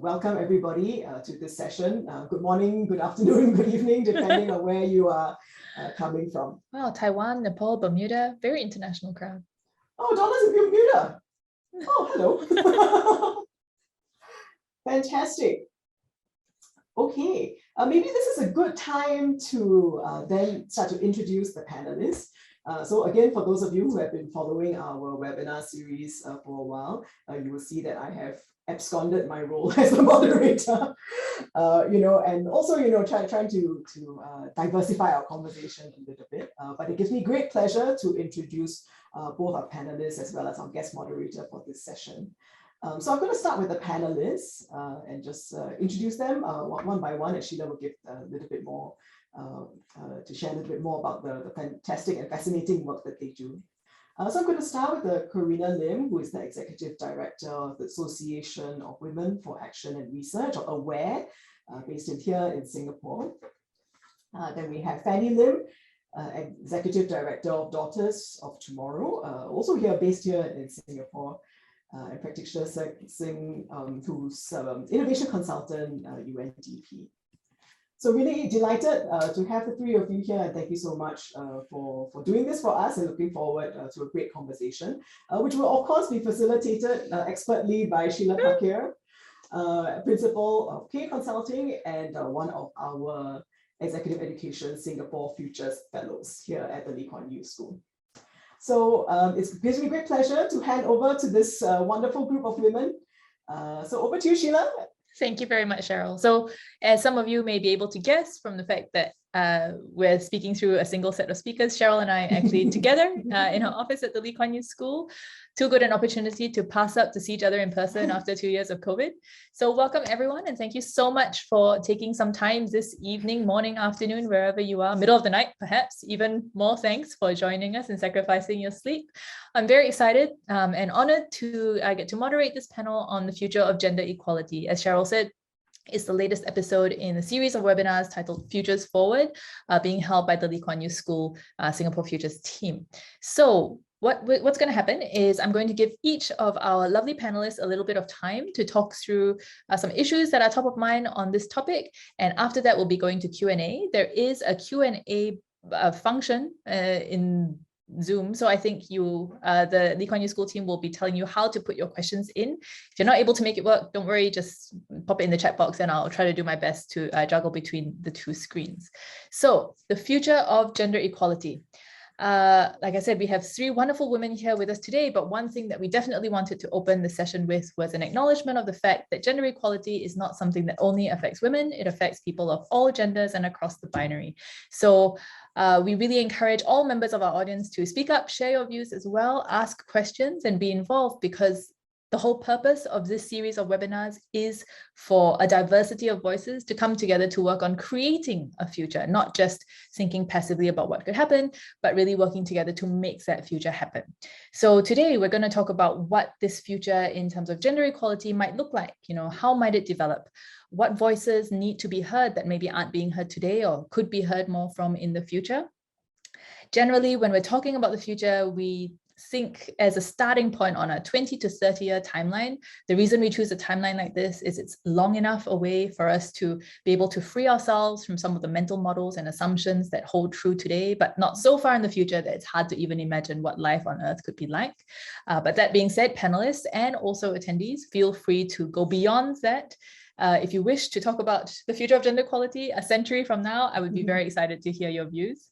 welcome everybody to this session. Good morning, good afternoon, good evening, depending on where you are coming from. Wow, Taiwan, Nepal, Bermuda, very international crowd. Oh, Donna's in Bermuda. Oh, hello. Fantastic. Okay, maybe this is a good time to then start to introduce the panelists. So again, for those of you who have been following our webinar series for a while, you will see that I have absconded my role as a moderator, and also, trying to diversify our conversation a little bit. But it gives me great pleasure to introduce both our panelists as well as our guest moderator for this session. So I'm going to start with the panelists and just introduce them one by one, and Sheila will give a little bit more to share a little bit more about the fantastic and fascinating work that they do. So I'm going to start with Corinna Lim, who is the Executive Director of the Association of Women for Action and Research, or AWARE, based here in Singapore. Then we have Fanny Lim, Executive Director of Daughters of Tomorrow, also based here in Singapore, and Praticha Singh, who's Innovation Consultant, UNDP. So really delighted to have the three of you here, and thank you so much for doing this for us, and looking forward to a great conversation, which will of course be facilitated expertly by Sheila Pakir, Principal of K Consulting and one of our Executive Education Singapore Futures Fellows here at the Lee Kuan Yew School. So it gives me great pleasure to hand over to this wonderful group of women. So over to you, Sheila. Thank you very much, Cheryl. So as some of you may be able to guess from the fact that we're speaking through a single set of speakers, Cheryl and I actually together in her office at the Lee Kuan Yew School, too good an opportunity to pass up to see each other in person after 2 years of COVID. So welcome everyone, and thank you so much for taking some time this evening, morning, afternoon, wherever you are, middle of the night, perhaps. Even more thanks for joining us and sacrificing your sleep. I'm very excited and honored to get to moderate this panel on the future of gender equality. As Cheryl said, it's the latest episode in a series of webinars titled Futures Forward, being held by the Lee Kuan Yew School Singapore Futures team. So what's going to happen is I'm going to give each of our lovely panelists a little bit of time to talk through some issues that are top of mind on this topic. And after that, we'll be going to Q&A. There is a Q&A function in Zoom. So I think the Lee Kuan Yew School team will be telling you how to put your questions in. If you're not able to make it work, don't worry, just pop it in the chat box and I'll try to do my best to juggle between the two screens. So the future of gender equality. Like I said, we have three wonderful women here with us today, but one thing that we definitely wanted to open the session with was an acknowledgement of the fact that gender equality is not something that only affects women, it affects people of all genders and across the binary. So we really encourage all members of our audience to speak up, share your views as well, ask questions and be involved, because the whole purpose of this series of webinars is for a diversity of voices to come together to work on creating a future, not just thinking passively about what could happen, but really working together to make that future happen. So today we're going to talk about what this future in terms of gender equality might look like. How might it develop? What voices need to be heard that maybe aren't being heard today or could be heard more from in the future? Generally, when we're talking about the future, we think as a starting point on a 20 to 30 year timeline. The reason we choose a timeline like this is it's long enough away for us to be able to free ourselves from some of the mental models and assumptions that hold true today, but not so far in the future that it's hard to even imagine what life on Earth could be like. But that being said, panelists and also attendees, feel free to go beyond that. If you wish to talk about the future of gender equality a century from now, I would be very excited to hear your views.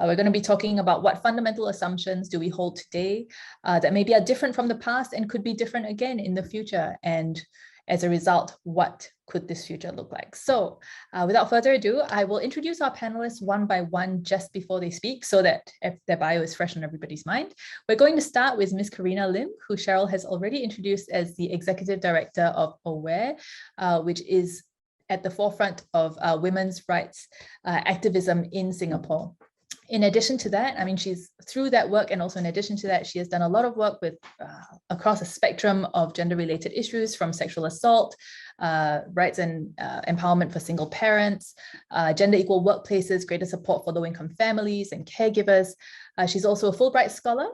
We're going to be talking about what fundamental assumptions do we hold today that maybe are different from the past and could be different again in the future. And as a result, what could this future look like? So without further ado, I will introduce our panelists one by one just before they speak so that if their bio is fresh on everybody's mind. We're going to start with Ms. Corinna Lim, who Cheryl has already introduced as the Executive Director of AWARE, which is at the forefront of women's rights activism in Singapore. In addition to that, she's through that work, and also in addition to that, she has done a lot of work with across a spectrum of gender-related issues, from sexual assault, rights and empowerment for single parents, gender equal workplaces, greater support for low-income families and caregivers. She's also a Fulbright scholar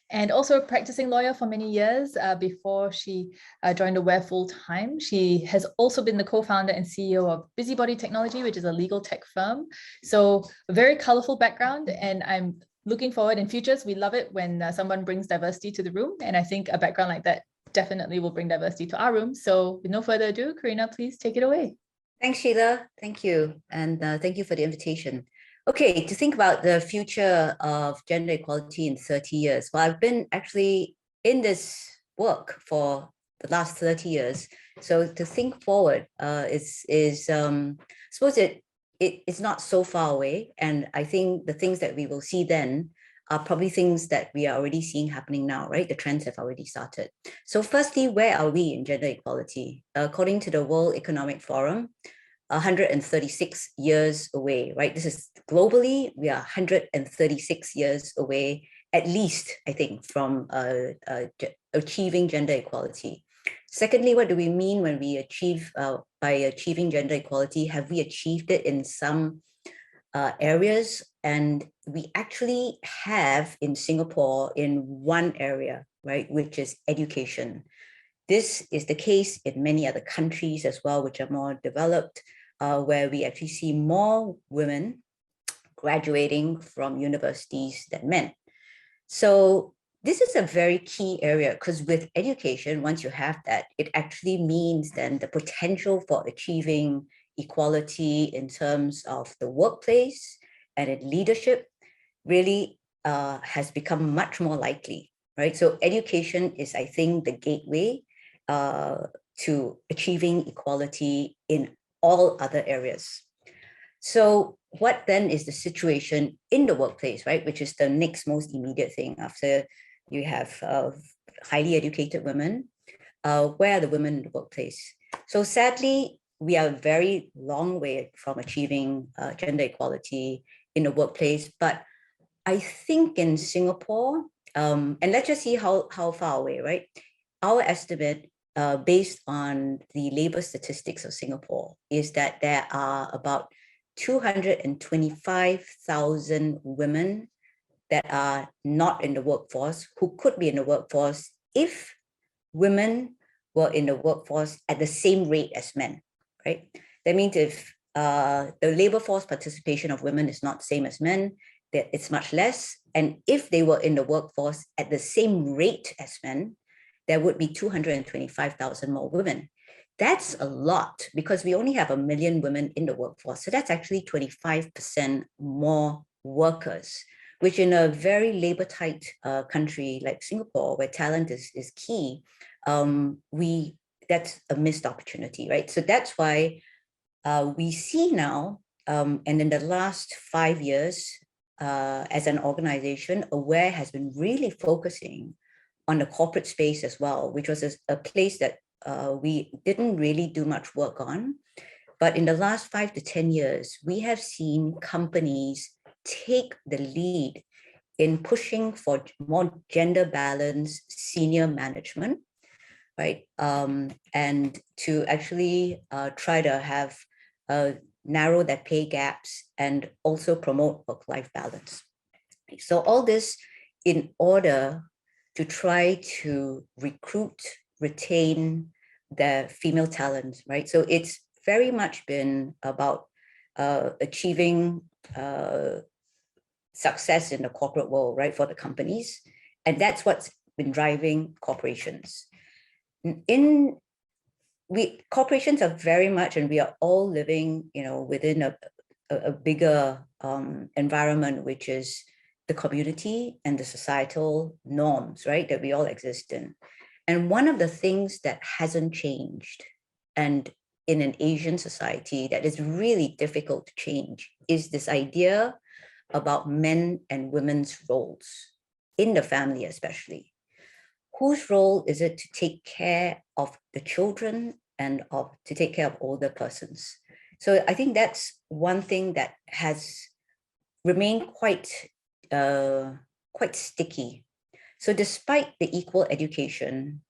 and also a practicing lawyer for many years before she joined Aware full-time. She has also been the co-founder and CEO of Busybody Technology, which is a legal tech firm. So a very colorful background, and I'm looking forward in futures. We love it when someone brings diversity to the room, and I think a background like that definitely will bring diversity to our room. So with no further ado, Corinna, please take it away. Thanks, Sheila. Thank you. And thank you for the invitation. Okay, to think about the future of gender equality in 30 years. Well, I've been actually in this work for the last 30 years. So to think forward I suppose it's not so far away. And I think the things that we will see then are probably things that we are already seeing happening now, right? The trends have already started. So firstly, where are we in gender equality? According to the World Economic Forum, 136 years away, right? This is globally, we are 136 years away, at least, I think, from achieving gender equality. Secondly, what do we mean when we achieve, by achieving gender equality? Have we achieved it in some areas? And we actually have in Singapore in one area, right, which is education. This is the case in many other countries as well, which are more developed, where we actually see more women graduating from universities than men. So this is a very key area, because with education, once you have that, it actually means then the potential for achieving equality in terms of the workplace and in leadership really has become much more likely, right? So education is, I think, the gateway to achieving equality in all other areas. So what then is the situation in the workplace, right? Which is the next most immediate thing after you have highly educated women. Where are the women in the workplace? So sadly, we are a very long way from achieving gender equality in the workplace. But I think in Singapore, and let's just see how far away, right? Our estimate based on the labor statistics of Singapore is that there are about 225,000 women that are not in the workforce who could be in the workforce if women were in the workforce at the same rate as men, right? That means if the labor force participation of women is not the same as men, that it's much less. And if they were in the workforce at the same rate as men, there would be 225,000 more women. That's a lot because we only have 1 million women in the workforce. So that's actually 25% more workers, which in a very labor tight country like Singapore, where talent is key, that's a missed opportunity, right? So that's why we see now, and in the last 5 years, as an organization, Aware has been really focusing on the corporate space as well, which was a place that we didn't really do much work on. But in the last 5 to 10 years, we have seen companies take the lead in pushing for more gender balanced senior management, right? And to actually try to have narrow their pay gaps and also promote work-life balance. So all this in order to try to recruit, retain the female talent, right? So it's very much been about achieving success in the corporate world, right, for the companies. And that's what's been driving corporations. Corporations are very much, and we are all living, within a bigger environment, which is the community and the societal norms, right, that we all exist in. And one of the things that hasn't changed, and in an Asian society that is really difficult to change, is this idea about men and women's roles in the family, especially. Whose role is it to take care of the children and to take care of older persons? So I think that's one thing that has remained quite sticky. So despite the equal education,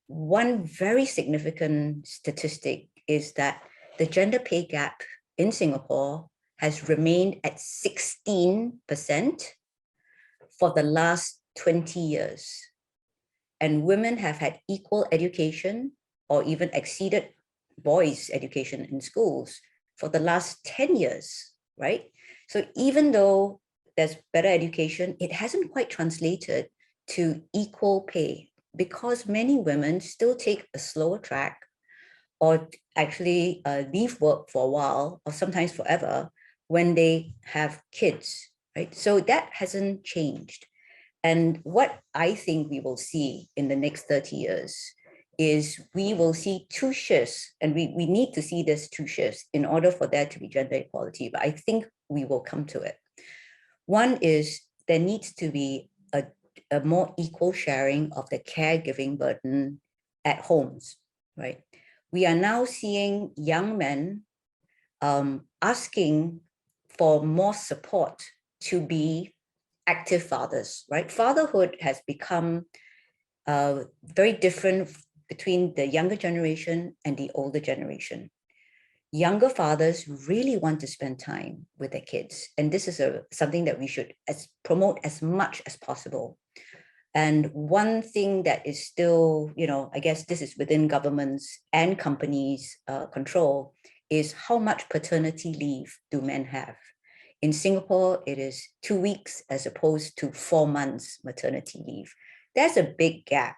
one very significant statistic is that the gender pay gap in Singapore has remained at 16% for the last 20 years. And women have had equal education or even exceeded boys' education in schools for the last 10 years, right? So even though there's better education, it hasn't quite translated to equal pay because many women still take a slower track or actually leave work for a while or sometimes forever when they have kids, right? So that hasn't changed. And what I think we will see in the next 30 years is we will see two shifts, and we need to see this two shifts in order for there to be gender equality, but I think we will come to it. One is there needs to be a more equal sharing of the caregiving burden at homes, right? We are now seeing young men asking for more support to be active fathers, right? Fatherhood has become very different between the younger generation and the older generation. Younger fathers really want to spend time with their kids. And this is something that we should promote as much as possible. And one thing that is still, I guess this is within governments and companies' control, is how much paternity leave do men have? In Singapore, it is 2 weeks as opposed to 4 months maternity leave. There's a big gap.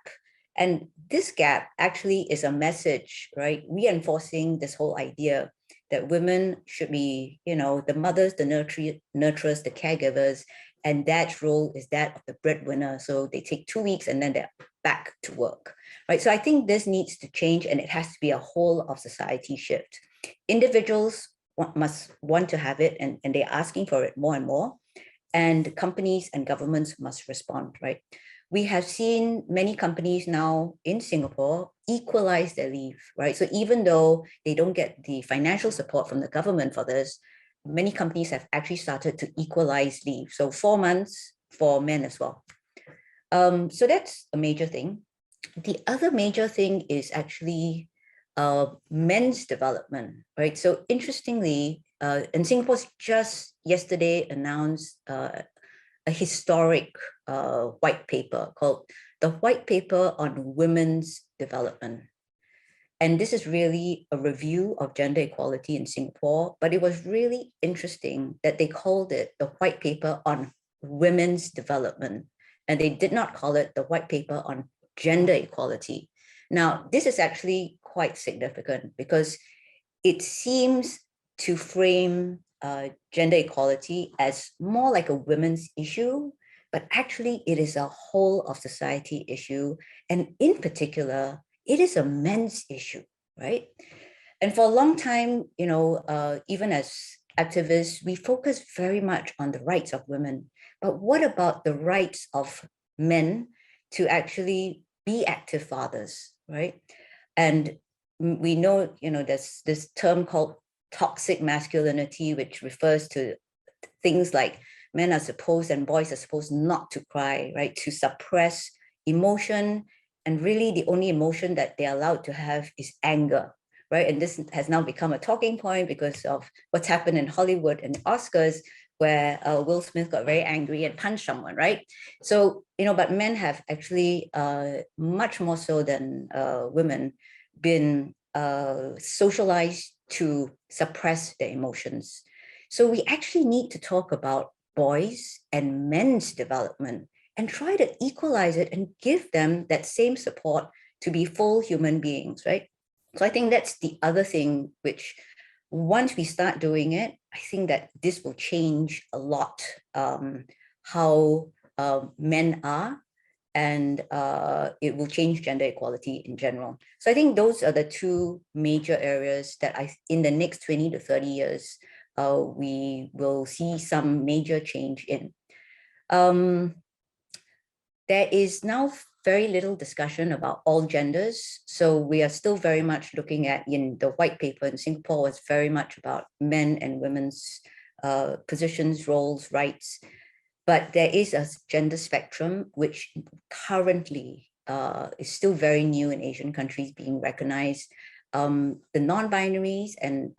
And this gap actually is a message, right? Reinforcing this whole idea that women should be, the mothers, the nurturers, the caregivers, and that role is that of the breadwinner. So they take 2 weeks and then they're back to work, right? So I think this needs to change, and it has to be a whole of society shift. Individuals must want to have it, and they're asking for it more and more. And companies and governments must respond, right? We have seen many companies now in Singapore equalize their leave, right? So even though they don't get the financial support from the government for this, many companies have actually started to equalize leave. So 4 months for men as well. So that's a major thing. The other major thing is actually men's development, right? So interestingly, and Singapore's just yesterday announced a historic white paper called the White Paper on Women's Development. And this is really a review of gender equality in Singapore, but it was really interesting that they called it the White Paper on Women's Development, and they did not call it the White Paper on Gender Equality. Now, this is actually quite significant because it seems to frame gender equality as more like a women's issue, but actually it is a whole of society issue. And in particular, it is a men's issue, right? And for a long time, even as activists, we focus very much on the rights of women. But what about the rights of men to actually be active fathers, right? And we know, there's this term called toxic masculinity, which refers to things like men are supposed and boys are supposed not to cry, right? To suppress emotion. And really the only emotion that they're allowed to have is anger, right? And this has now become a talking point because of what's happened in Hollywood and Oscars, where Will Smith got very angry and punched someone, right? So, but men have actually much more so than women been socialized to suppress their emotions. So we actually need to talk about boys and men's development and try to equalize it and give them that same support to be full human beings, right? So I think that's the other thing which, once we start doing it, I think that this will change a lot how men are, and it will change gender equality in general. So I think those are the two major areas that in the next 20 to 30 years, we will see some major change in. There is now very little discussion about all genders. So we are still very much looking at, in the white paper in Singapore, was very much about men and women's positions, roles, rights. But there is a gender spectrum, which currently is still very new in Asian countries being recognized. The non-binaries and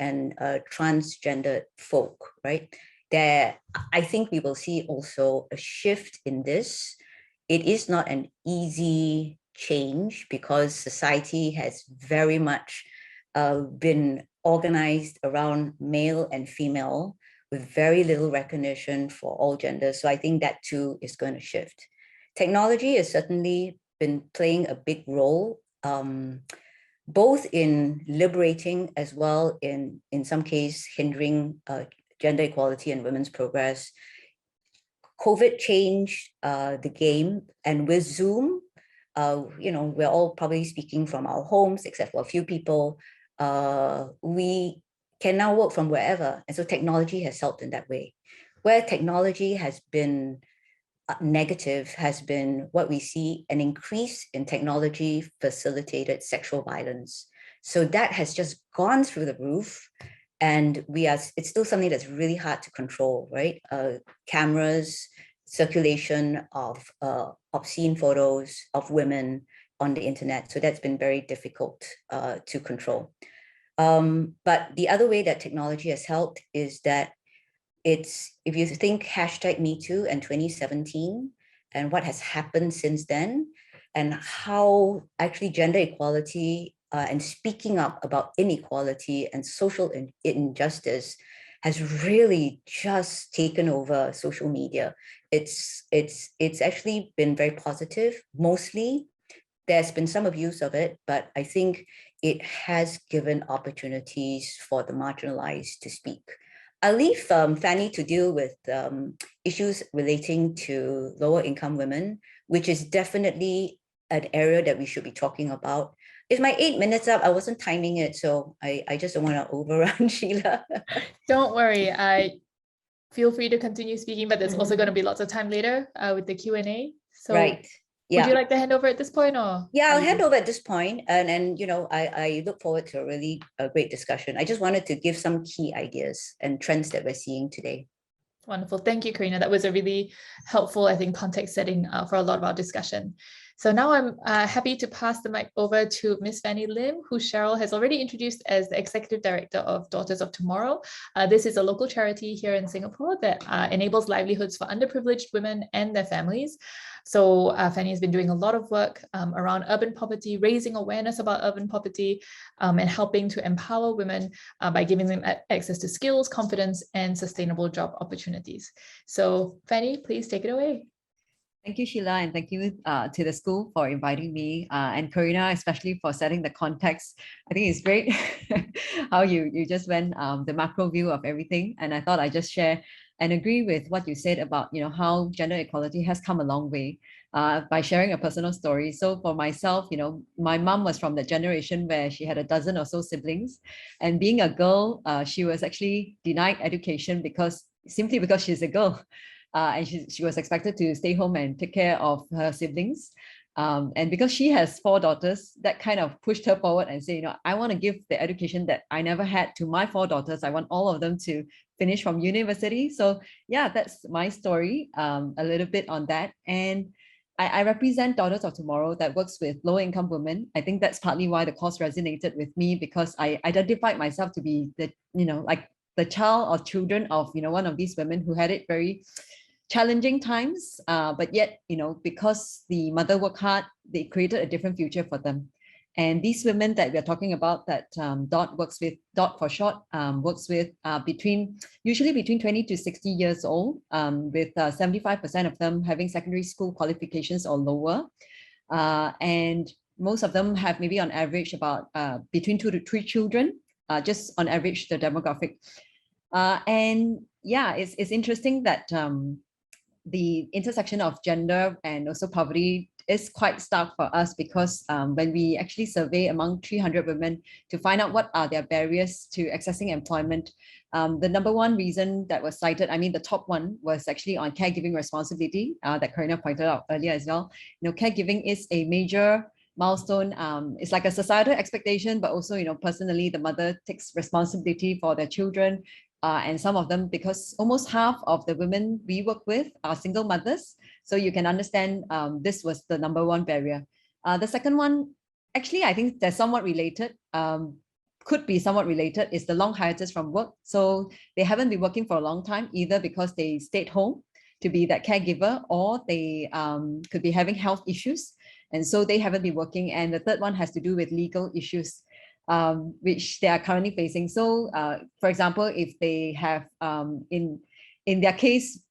transgender folk, right? I think we will see also a shift in this it is not an easy change because society has very much been organized around male and female with very little recognition for all genders. So I think that too is going to shift. Technology has certainly been playing a big role, both in liberating as well in some case hindering gender equality and women's progress. COVID changed the game, and with Zoom, we're all probably speaking from our homes, except for a few people. We can now work from wherever, and so technology has helped in that way. Where technology has been negative has been what we see, an increase in technology facilitated sexual violence. So that has just gone through the roof, and it's still something that's really hard to control, right? Cameras, circulation of obscene photos of women on the internet. So that's been very difficult to control. But the other way that technology has helped is that if you think #MeToo and 2017 and what has happened since then, and how actually gender equality and speaking up about inequality and social injustice has really just taken over social media. It's actually been very positive. Mostly, there's been some abuse of it, but I think it has given opportunities for the marginalized to speak. I'll leave Fanny to deal with issues relating to lower income women, which is definitely an area that we should be talking about. Is my 8 minutes up? I wasn't timing it, so I just don't want to overrun, Sheila. Don't worry. I feel free to continue speaking, but there's also going to be lots of time later with the Q&A. So right. Yeah. Would you like to hand over at this point, or? Yeah, I'll hand over at this point, and I look forward to a really great discussion. I just wanted to give some key ideas and trends that we're seeing today. Wonderful. Thank you, Corinna. That was a really helpful, I think, context setting for a lot of our discussion. So now I'm happy to pass the mic over to Ms. Fanny Lim, who Cheryl has already introduced as the Executive Director of Daughters of Tomorrow. This is a local charity here in Singapore that enables livelihoods for underprivileged women and their families. So Fanny has been doing a lot of work around urban poverty, raising awareness about urban poverty, and helping to empower women by giving them access to skills, confidence, and sustainable job opportunities. So Fanny, please take it away. Thank you, Sheila, and thank you to the school for inviting me, and Corinna, especially for setting the context. I think it's great how you just went the macro view of everything, and I thought I'd just share and agree with what you said about how gender equality has come a long way by sharing a personal story. So for myself, my mom was from the generation where she had a dozen or so siblings, and being a girl, she was actually denied education simply because she's a girl. And she was expected to stay home and take care of her siblings. And because she has 4 daughters, that kind of pushed her forward and say, I want to give the education that I never had to my 4 daughters. I want all of them to finish from university. So yeah, that's my story, a little bit on that. And I represent Daughters of Tomorrow that works with low income women. I think that's partly why the cause resonated with me, because I identified myself to be the child or children of one of these women who had it very challenging times, but yet because the mother worked hard, they created a different future for them. And these women that we're talking about, that Dot works with, Dot for short, works with usually between 20 to 60 years old, with 75% of them having secondary school qualifications or lower, and most of them have maybe on average about between 2 to 3 children, just on average the demographic. And yeah, it's interesting that the intersection of gender and also poverty is quite stark for us, because when we actually survey among 300 women to find out what are their barriers to accessing employment, the number one reason that was cited, the top one was actually on caregiving responsibility that Corinna pointed out earlier as well. Caregiving is a major milestone. It's like a societal expectation, but also, personally, the mother takes responsibility for their children. And some of them, because almost half of the women we work with are single mothers. So you can understand this was the number one barrier. The second one, actually, I think they're somewhat related, could be somewhat related, is the long hiatus from work. So they haven't been working for a long time, either because they stayed home to be that caregiver, or they could be having health issues, and so they haven't been working. And the third one has to do with legal issues, which they are currently facing. So, for example, if they have in their case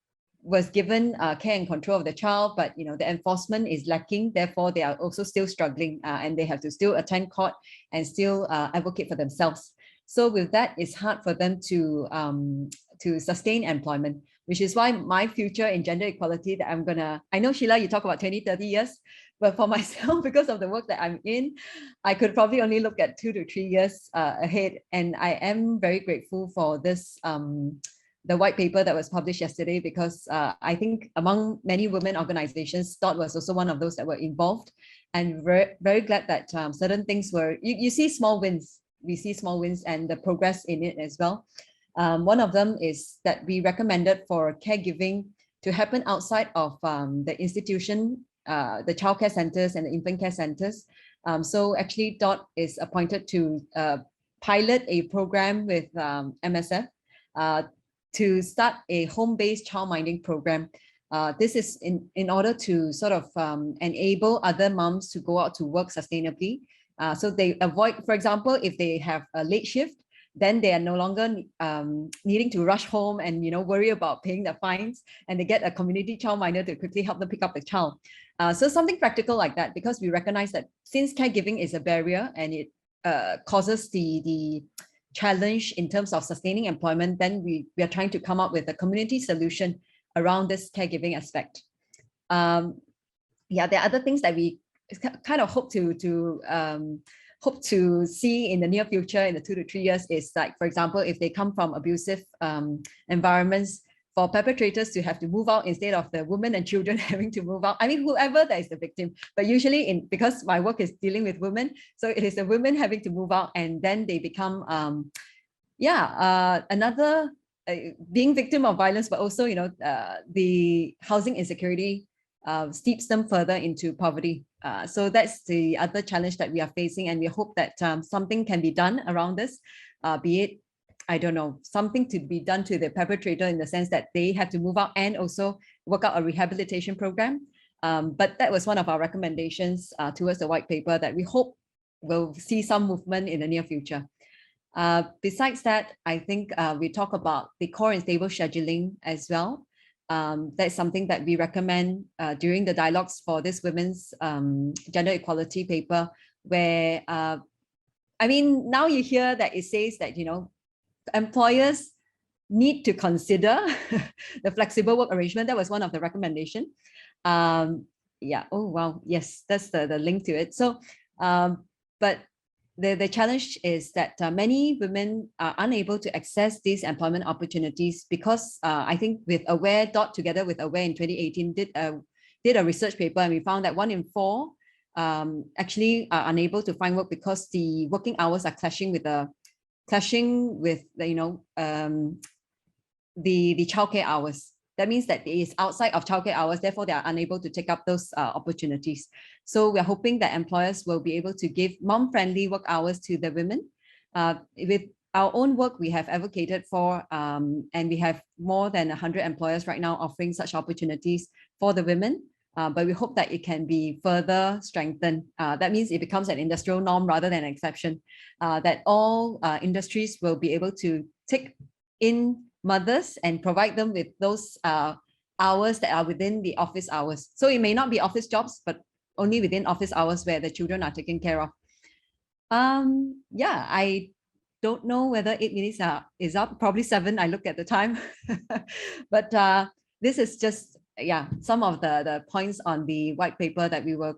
was given care and control of the child, but the enforcement is lacking, therefore they are also still struggling, and they have to still attend court and still advocate for themselves. So with that, it's hard for them to sustain employment, which is why my future in gender equality that I know, Sheila, you talk about 20, 30 years, but for myself, because of the work that I'm in, I could probably only look at 2 to 3 years ahead. And I am very grateful for this, the white paper that was published yesterday, because I think among many women organizations, THOT was also one of those that were involved, and very, very glad that certain things were, you see small wins. We see small wins and the progress in it as well. One of them is that we recommended for caregiving to happen outside of the institution, the childcare centers and the infant care centers. So actually DOT is appointed to pilot a program with MSF to start a home-based child-minding program. This is in order to sort of enable other moms to go out to work sustainably. So they avoid, for example, if they have a late shift, then they are no longer needing to rush home and worry about paying the fines, and they get a community childminder to quickly help them pick up the child. So something practical like that, because we recognize that since caregiving is a barrier and it causes the challenge in terms of sustaining employment, then we are trying to come up with a community solution around this caregiving aspect. Yeah, there are other things that we kind of hope to see in the near future, in the 2 to 3 years, is like, for example, if they come from abusive environments, for perpetrators to have to move out instead of the women and children having to move out. I mean, whoever that is the victim, but usually because my work is dealing with women, so it is the women having to move out, and then they become, another being victim of violence, but also, the housing insecurity steeps them further into poverty. So that's the other challenge that we are facing, and we hope that something can be done around this, be it, I don't know, something to be done to the perpetrator in the sense that they have to move out and also work out a rehabilitation program. But that was one of our recommendations towards the white paper that we hope will see some movement in the near future. Besides that, I think we talk about the core and stable scheduling as well. That's something that we recommend during the dialogues for this women's gender equality paper, where, I mean, now you hear that it says that, employers need to consider the flexible work arrangement. That was one of the recommendations. Yeah, oh, wow, yes, that's the link to it. So, but the challenge is that many women are unable to access these employment opportunities because I think with AWARE, DOT together with AWARE in 2018 did a research paper, and we found that 1 in 4 actually are unable to find work because the working hours are clashing with the childcare hours. That means that it is outside of childcare hours, therefore they are unable to take up those opportunities. So we're hoping that employers will be able to give mom-friendly work hours to the women. With our own work, we have advocated for, and we have more than 100 employers right now offering such opportunities for the women. But we hope that it can be further strengthened. That means it becomes an industrial norm rather than an exception, that all industries will be able to take in mothers and provide them with those hours that are within the office hours. So it may not be office jobs, but only within office hours where the children are taken care of. Yeah, I don't know whether 8 minutes is up, probably 7, I look at the time. But this is just, some of the points on the white paper that we were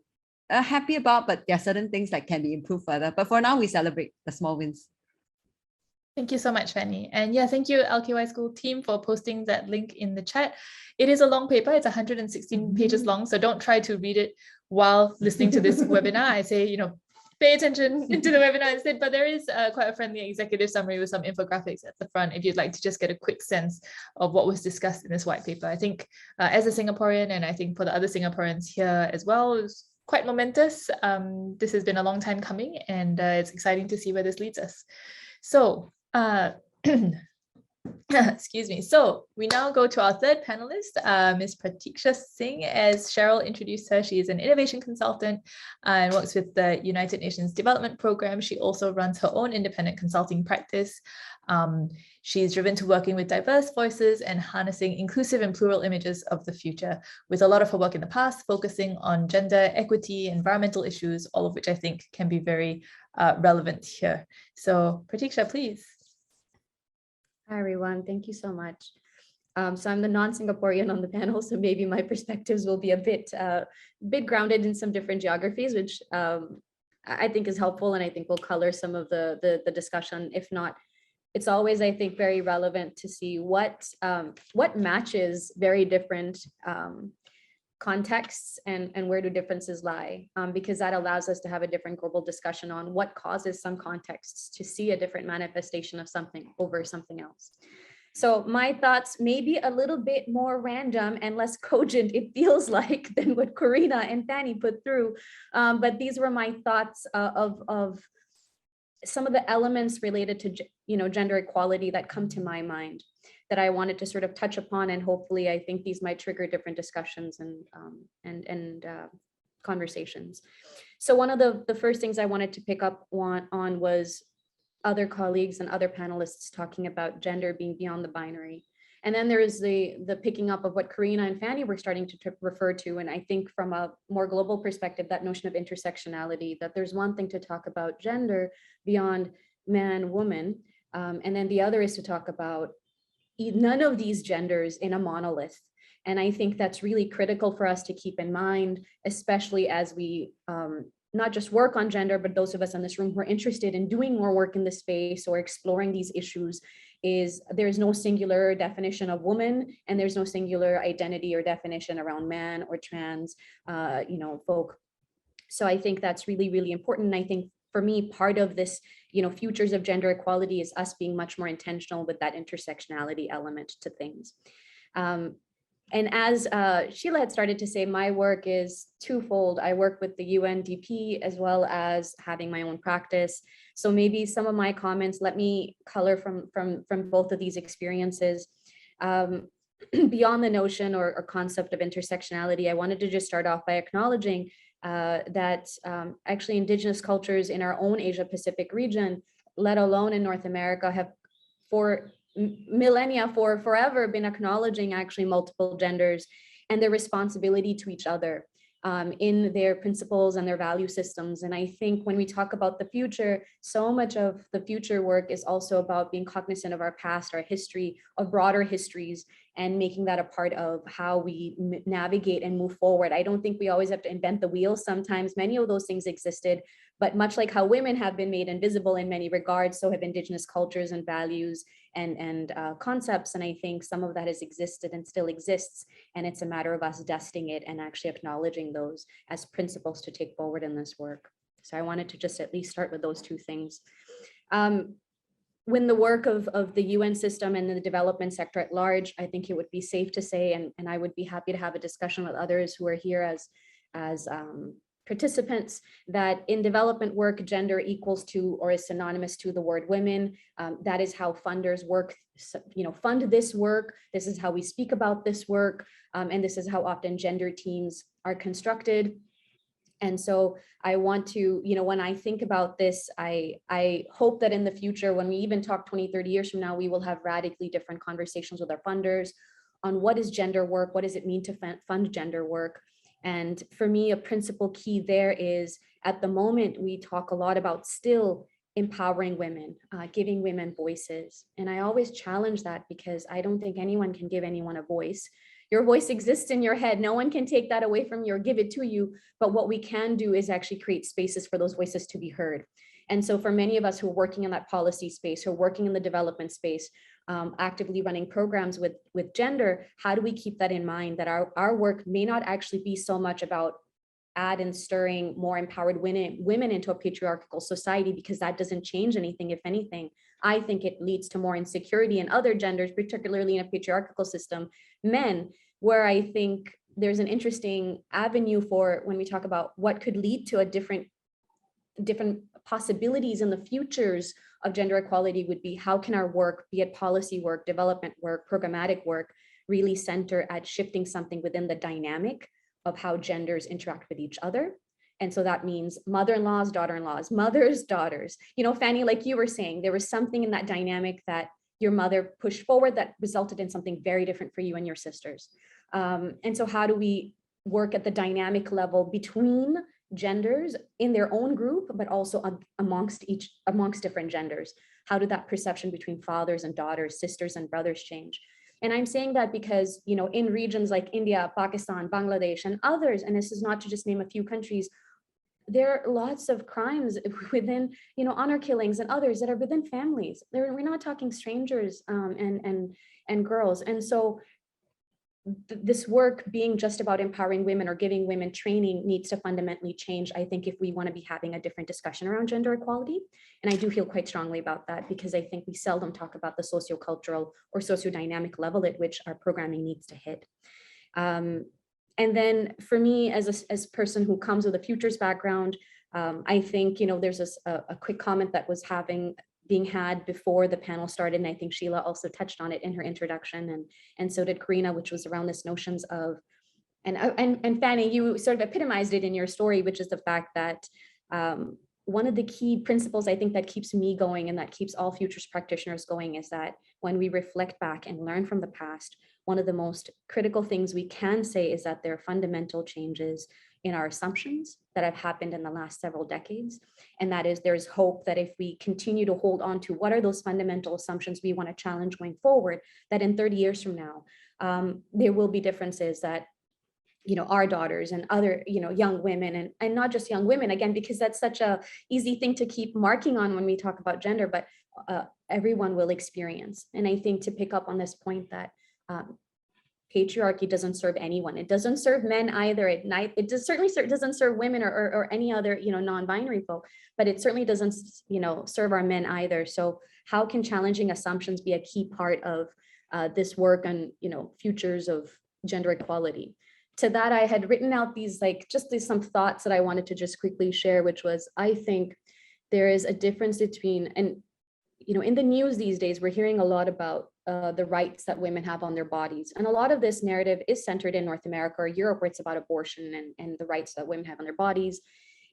happy about, but there are certain things that can be improved further. But for now, we celebrate the small wins. Thank you so much, Fanny. And yeah, thank you, LKY School team, for posting that link in the chat. It is a long paper. It's 116 pages long, so don't try to read it while listening to this webinar. I say, pay attention to the webinar instead, but there is quite a friendly executive summary with some infographics at the front if you'd like to just get a quick sense of what was discussed in this white paper. I think as a Singaporean, and I think for the other Singaporeans here as well, it's quite momentous. This has been a long time coming, and it's exciting to see where this leads us. So Excuse me. So we now go to our third panelist, Ms. Praticha Singh. As Cheryl introduced her, she is an innovation consultant and works with the United Nations Development Program. She also runs her own independent consulting practice. She's driven to working with diverse voices and harnessing inclusive and plural images of the future, with a lot of her work in the past focusing on gender, equity, environmental issues, all of which I think can be very relevant here. So Praticha, please. Hi, everyone. Thank you so much. So I'm the non-Singaporean on the panel, so maybe my perspectives will be a bit grounded in some different geographies, which I think is helpful, and I think will color some of the discussion. If not, it's always, I think, very relevant to see what matches very different contexts and where do differences lie, because that allows us to have a different global discussion on what causes some contexts to see a different manifestation of something over something else. So my thoughts may be a little bit more random and less cogent, it feels like, than what Corinna and Fanny put through, but these were my thoughts of some of the elements related to gender equality that come to my mind, that I wanted to sort of touch upon, and hopefully I think these might trigger different discussions and conversations. So one of the first things I wanted to pick up on was other colleagues and other panelists talking about gender being beyond the binary. And then there is the picking up of what Corinna and Fanny were starting to refer to. And I think from a more global perspective, that notion of intersectionality, that there's one thing to talk about gender beyond man, woman. And then the other is to talk about none of these genders in a monolith. And I think that's really critical for us to keep in mind, especially as we not just work on gender, but those of us in this room who are interested in doing more work in this space or exploring these issues, is there's no singular definition of woman, and there's no singular identity or definition around man or trans folk. So I think that's really, really important. And I think for me, part of this, futures of gender equality is us being much more intentional with that intersectionality element to things. And as Sheila had started to say, my work is twofold. I work with the UNDP as well as having my own practice. So maybe some of my comments, let me color from both of these experiences. Beyond the notion or concept of intersectionality, I wanted to just start off by acknowledging that actually Indigenous cultures in our own Asia Pacific region, let alone in North America, have for millennia, for forever, been acknowledging actually multiple genders and their responsibility to each other in their principles and their value systems. And I think when we talk about the future, so much of the future work is also about being cognizant of our past, our history, of broader histories, and making that a part of how we navigate and move forward. I don't think we always have to invent the wheel. Sometimes many of those things existed, but much like how women have been made invisible in many regards, so have Indigenous cultures and values and concepts. And I think some of that has existed and still exists. And it's a matter of us dusting it and actually acknowledging those as principles to take forward in this work. So I wanted to just at least start with those two things. When the work of the UN system and the development sector at large, I think it would be safe to say, and I would be happy to have a discussion with others who are here as participants, that in development work, gender equals to or is synonymous to the word women. That is how funders work, fund this work. This is how we speak about this work. And this is how often gender teams are constructed. And so I want to, when I think about this, I hope that in the future, when we even talk 20, 30 years from now, we will have radically different conversations with our funders on what is gender work, what does it mean to fund gender work. And for me, a principal key there is, at the moment, we talk a lot about still empowering women, giving women voices. And I always challenge that, because I don't think anyone can give anyone a voice. Your voice exists in your head. No one can take that away from you or give it to you. But what we can do is actually create spaces for those voices to be heard. And so for many of us who are working in that policy space, who are working in the development space, actively running programs with gender, how do we keep that in mind, that our work may not actually be so much about and stirring more empowered women into a patriarchal society, because that doesn't change anything. If anything, I think it leads to more insecurity in other genders, particularly in a patriarchal system, men, where I think there's an interesting avenue for when we talk about what could lead to a different possibilities and the futures of gender equality would be, how can our work, be it policy work, development work, programmatic work, really center at shifting something within the dynamic of how genders interact with each other. And so that means mother-in-laws, daughter-in-laws, mothers, daughters. You know, Fanny, like you were saying, there was something in that dynamic that your mother pushed forward that resulted in something very different for you and your sisters. And so how do we work at the dynamic level between genders in their own group, but also amongst different genders? How did that perception between fathers and daughters, sisters and brothers change? And I'm saying that because, you know, in regions like India, Pakistan, Bangladesh, and others, and this is not to just name a few countries, there are lots of crimes within, you know, honor killings and others that are within families. We're not talking strangers and girls. And so this work being just about empowering women or giving women training needs to fundamentally change, I think, if we want to be having a different discussion around gender equality. And I do feel quite strongly about that, because I think we seldom talk about the sociocultural or sociodynamic level at which our programming needs to hit. And then for me, as a person who comes with a futures background, I think, you know, there's a quick comment that was being had before the panel started, and I think Sheila also touched on it in her introduction, and so did Corinna, which was around this notions of, and Fanny, you sort of epitomized it in your story, which is the fact that one of the key principles I think that keeps me going and that keeps all futures practitioners going is that when we reflect back and learn from the past, one of the most critical things we can say is that there are fundamental changes in our assumptions that have happened in the last several decades. And that is, there's hope that if we continue to hold on to what are those fundamental assumptions we want to challenge going forward, that in 30 years from now, there will be differences that, you know, our daughters and other, you know, young women, and not just young women, again, because that's such a easy thing to keep marking on when we talk about gender, but everyone will experience. And I think to pick up on this point that patriarchy doesn't serve anyone. It doesn't serve men either. It certainly doesn't serve women or any other, you know, non-binary folk, but it certainly doesn't, you know, serve our men either. So how can challenging assumptions be a key part of this work on, you know, futures of gender equality? To that, I had written out these, some thoughts that I wanted to just quickly share, which was, I think there is a difference between, and, you know, in the news these days, we're hearing a lot about the rights that women have on their bodies. And a lot of this narrative is centered in North America or Europe, where it's about abortion and the rights that women have on their bodies.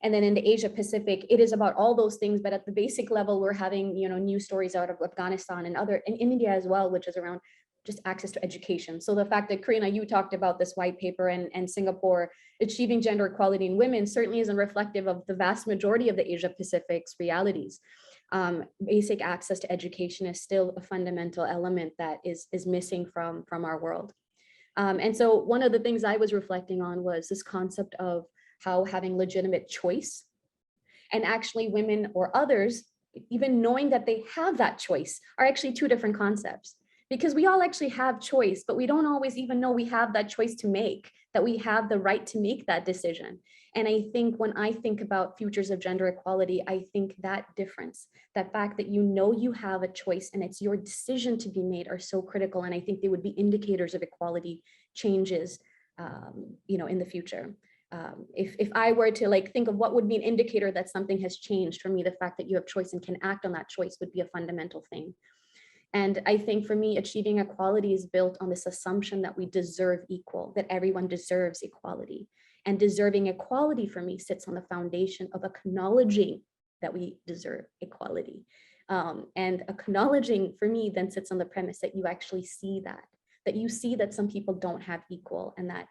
And then in the Asia Pacific, it is about all those things. But at the basic level, we're having, you know, news stories out of Afghanistan and in India as well, which is around just access to education. So the fact that, Corinna, you talked about this white paper and Singapore achieving gender equality in women certainly isn't reflective of the vast majority of the Asia Pacific's realities. Basic access to education is still a fundamental element that is missing from our world. And so one of the things I was reflecting on was this concept of how having legitimate choice, and actually women or others, even knowing that they have that choice, are actually two different concepts. Because we all actually have choice, but we don't always even know we have that choice to make, that we have the right to make that decision. And I think when I think about futures of gender equality, I think that difference, that fact that you know you have a choice and it's your decision to be made, are so critical. And I think they would be indicators of equality changes, you know, in the future. If I were to think of what would be an indicator that something has changed, for me, the fact that you have choice and can act on that choice would be a fundamental thing. And I think for me, achieving equality is built on this assumption that we deserve equal, that everyone deserves equality. And deserving equality for me sits on the foundation of acknowledging that we deserve equality. And acknowledging for me then sits on the premise that you actually see that you see that some people don't have equal, and that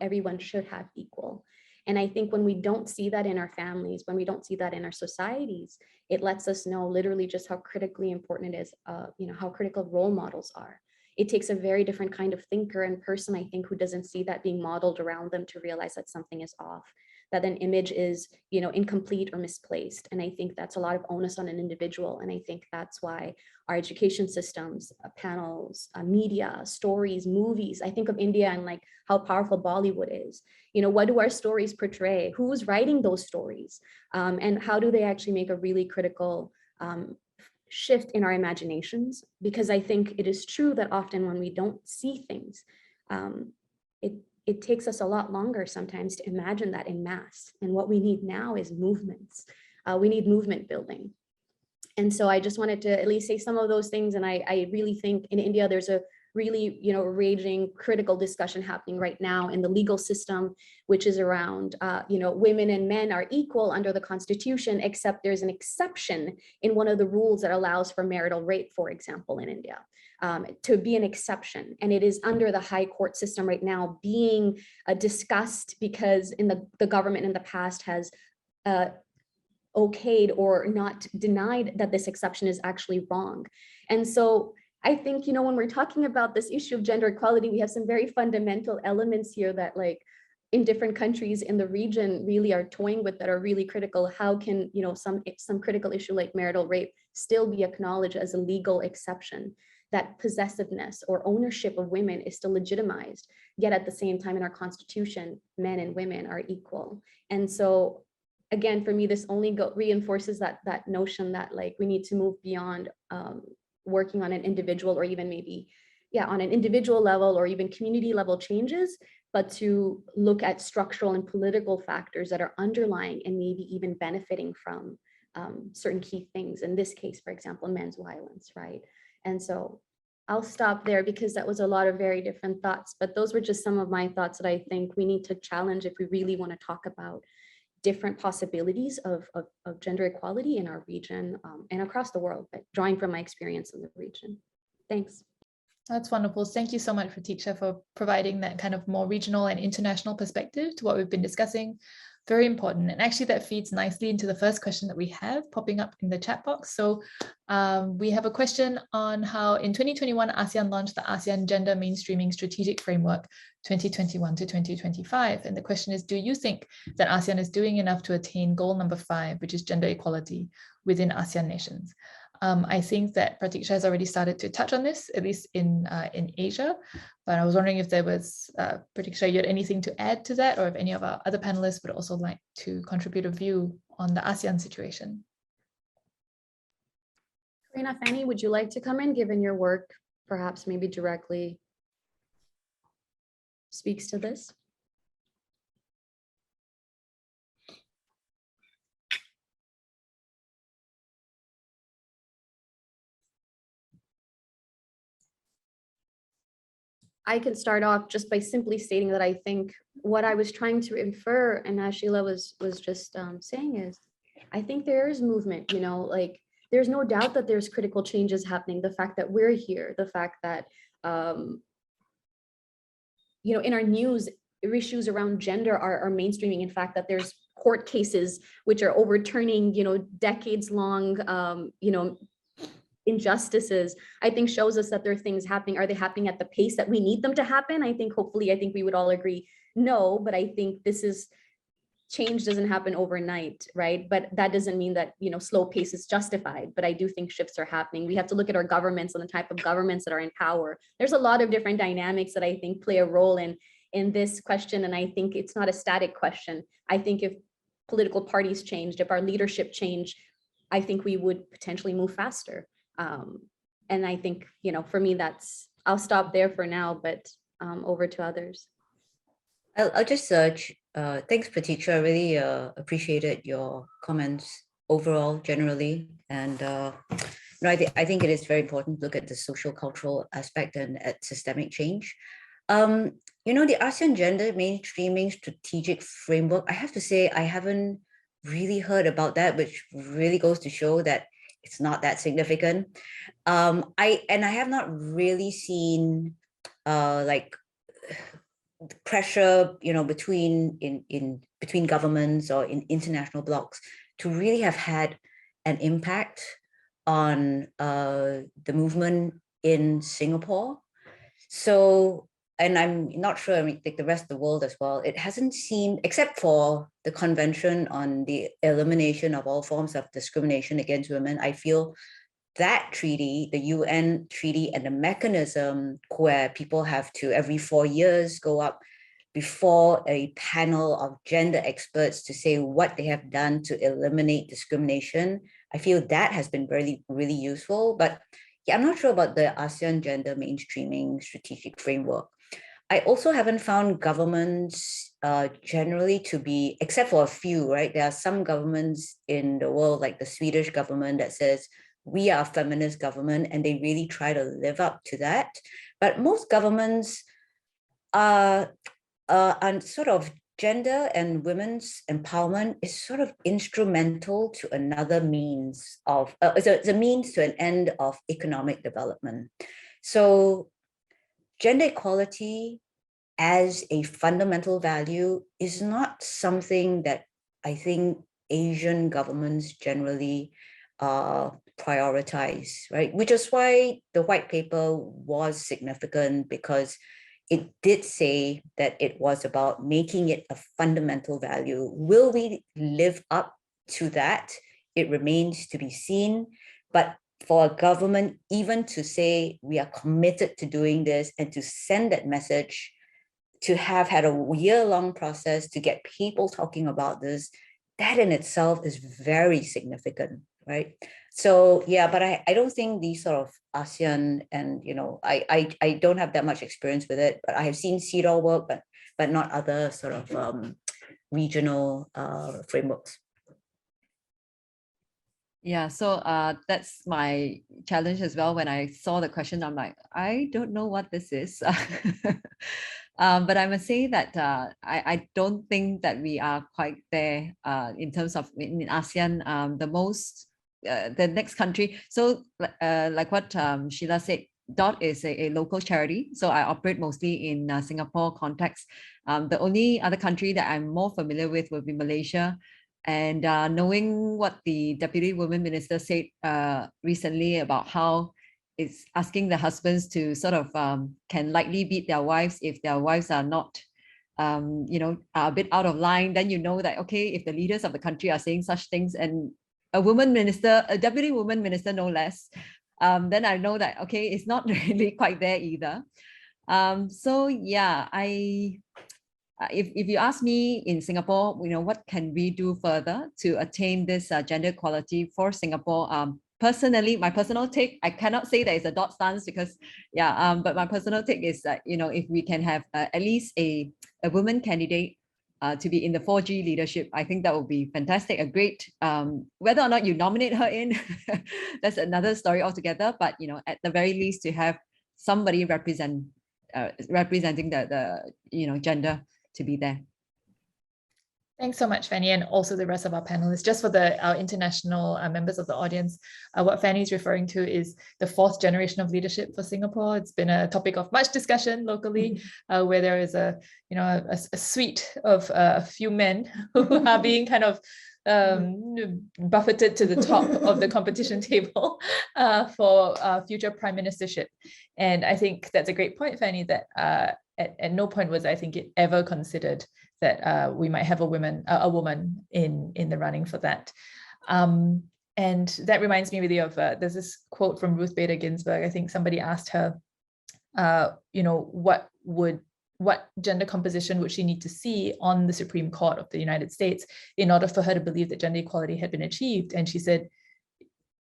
everyone should have equal. And I think when we don't see that in our families, when we don't see that in our societies, it lets us know literally just how critically important it is, you know, how critical role models are. It takes a very different kind of thinker and person, I think, who doesn't see that being modeled around them to realize that something is off, that an image is, you know, incomplete or misplaced. And I think that's a lot of onus on an individual. And I think that's why our education systems, panels, media, stories, movies, I think of India and how powerful Bollywood is. You know, what do our stories portray? Who's writing those stories? And how do they actually make a really critical shift in our imaginations? Because I think it is true that often when we don't see things, it takes us a lot longer sometimes to imagine that in mass. And what we need now is movements. we need movement building. And so I just wanted to at least say some of those things. And I really think in India, there's a really, raging critical discussion happening right now in the legal system, which is around, women and men are equal under the constitution, except there's an exception in one of the rules that allows for marital rape, for example, in India, to be an exception. And it is under the high court system right now being discussed, because in the government in the past has okayed or not denied that this exception is actually wrong. And so I think, when we're talking about this issue of gender equality, we have some very fundamental elements here that, like, in different countries in the region really are toying with, that are really critical. How can, some critical issue like marital rape still be acknowledged as a legal exception, that possessiveness or ownership of women is still legitimized, yet at the same time in our constitution, men and women are equal. And so again, for me, this only reinforces that notion that, like, we need to move beyond working on an individual, or even maybe, on an individual level or even community level changes, but to look at structural and political factors that are underlying and maybe even benefiting from certain key things. In this case, for example, men's violence, right? And so I'll stop there, because that was a lot of very different thoughts, but those were just some of my thoughts that I think we need to challenge if we really want to talk about different possibilities of gender equality in our region and across the world, but drawing from my experience in the region. Thanks. That's wonderful. Thank you so much, Praticha, for providing that kind of more regional and international perspective to what we've been discussing. Very important. And actually that feeds nicely into the first question that we have popping up in the chat box. So we have a question on how in 2021, ASEAN launched the ASEAN Gender Mainstreaming Strategic Framework 2021 to 2025. And the question is, do you think that ASEAN is doing enough to attain goal number 5, which is gender equality within ASEAN nations? I think that Praticha has already started to touch on this, at least in Asia, but I was wondering if there was, Praticha, you had anything to add to that, or if any of our other panelists would also like to contribute a view on the ASEAN situation. Corinna, Fanny, would you like to come in, given your work, perhaps maybe directly speaks to this? I can start off just by simply stating that I think what I was trying to infer, and as Sheila was just saying, is I think there is movement, like there's no doubt that there's critical changes happening. The fact that we're here, the fact that, in our news, issues around gender are mainstreaming. In fact, that there's court cases which are overturning, decades long, injustices, I think shows us that there are things happening. Are they happening at the pace that we need them to happen? I think we would all agree no, but I think change doesn't happen overnight, right? But that doesn't mean that, slow pace is justified, but I do think shifts are happening. We have to look at our governments and the type of governments that are in power. There's a lot of different dynamics that I think play a role in this question. And I think it's not a static question. I think if political parties changed, if our leadership changed, I think we would potentially move faster. And I think, for me, I'll stop there for now, but over to others. I'll just search. Thanks, Praticha. I really appreciated your comments overall, generally. And I think it is very important to look at the social cultural aspect and at systemic change. The ASEAN Gender Mainstreaming Strategic Framework, I have to say, I haven't really heard about that, which really goes to show that it's not that significant. I have not really seen pressure, between governments or in international blocs to really have had an impact on the movement in Singapore. So, and I'm not sure, like the rest of the world as well, it hasn't seemed, except for the Convention on the Elimination of All Forms of Discrimination Against Women, I feel that treaty, the UN treaty, and the mechanism where people have to every 4 years go up before a panel of gender experts to say what they have done to eliminate discrimination, I feel that has been really, really useful. But yeah, I'm not sure about the ASEAN Gender Mainstreaming Strategic Framework. I also haven't found governments generally to be, except for a few, right? There are some governments in the world, like the Swedish government, that says, we are a feminist government, and they really try to live up to that. But most governments are sort of gender and women's empowerment is sort of instrumental to another means of, it's a means to an end of economic development. So gender equality as a fundamental value is not something that I think Asian governments generally prioritize, right? Which is why the white paper was significant, because it did say that it was about making it a fundamental value. Will we live up to that? It remains to be seen. But for a government even to say we are committed to doing this and to send that message, to have had a year-long process to get people talking about this, that in itself is very significant, right? So yeah, but I don't think these sort of ASEAN, and I don't have that much experience with it, but I have seen CEDAW work, but not other sort of regional frameworks. Yeah, so that's my challenge as well. When I saw the question, I'm like, I don't know what this is. But I must say that I don't think that we are quite there in terms of in ASEAN. The next country. So like what Sheila said, DOT is a local charity. So I operate mostly in Singapore context. The only other country that I'm more familiar with will be Malaysia. And knowing what the Deputy Women Minister said recently about how it's asking the husbands to sort of can lightly beat their wives if their wives are not, are a bit out of line, then you know that, okay, if the leaders of the country are saying such things, and a woman minister, a deputy woman minister, no less, then I know that, okay, it's not really quite there either. So yeah, if you ask me in Singapore, what can we do further to attain this gender equality for Singapore? Personally, my personal take, I cannot say that it's a DOT stance because, but my personal take is that, if we can have at least a woman candidate to be in the 4G leadership, I think that would be fantastic, a great, whether or not you nominate her in, that's another story altogether, but, at the very least to have somebody representing the gender to be there. Thanks so much, Fanny, and also the rest of our panelists. Just for our international members of the audience, what Fanny is referring to is the fourth generation of leadership for Singapore. It's been a topic of much discussion locally, where there is a suite of a few men who are being kind of buffeted to the top of the competition table for future prime ministership. And I think that's a great point, Fanny, that at no point was I think it ever considered that we might have a woman in the running for that. And that reminds me really of, there's this quote from Ruth Bader Ginsburg. I think somebody asked her, what gender composition would she need to see on the Supreme Court of the United States in order for her to believe that gender equality had been achieved? And she said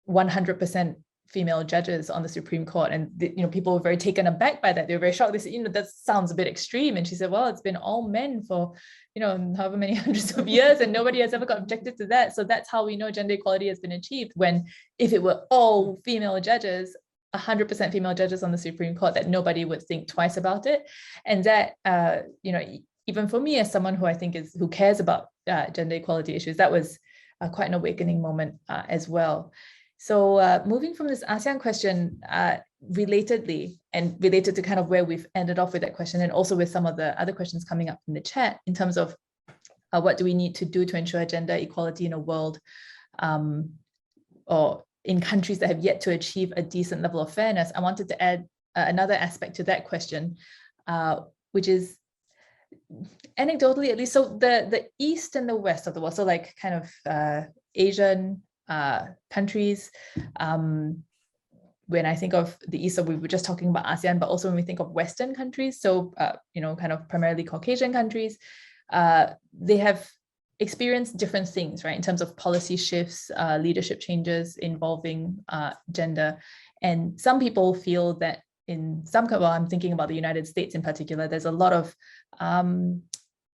100% female judges on the Supreme Court. And people were very taken aback by that. They were very shocked. They said, that sounds a bit extreme. And she said, well, it's been all men for, however many hundreds of years, and nobody has ever got objected to that. So that's how we know gender equality has been achieved, when if it were all female judges, 100% female judges on the Supreme Court, that nobody would think twice about it. And that, even for me as someone who I think who cares about gender equality issues, that was quite an awakening moment as well. So moving from this ASEAN question, relatedly, and related to kind of where we've ended off with that question, and also with some of the other questions coming up in the chat in terms of what do we need to do to ensure gender equality in a world or in countries that have yet to achieve a decent level of fairness, I wanted to add another aspect to that question, which is anecdotally, at least, so the East and the West of the world, so like kind of Asian countries, when I think of the East, so we were just talking about ASEAN, but also when we think of Western countries, so kind of primarily Caucasian countries, they have experienced different things, right, in terms of policy shifts, leadership changes involving gender. And some people feel that in some, well, I'm thinking about the United States in particular, there's a lot of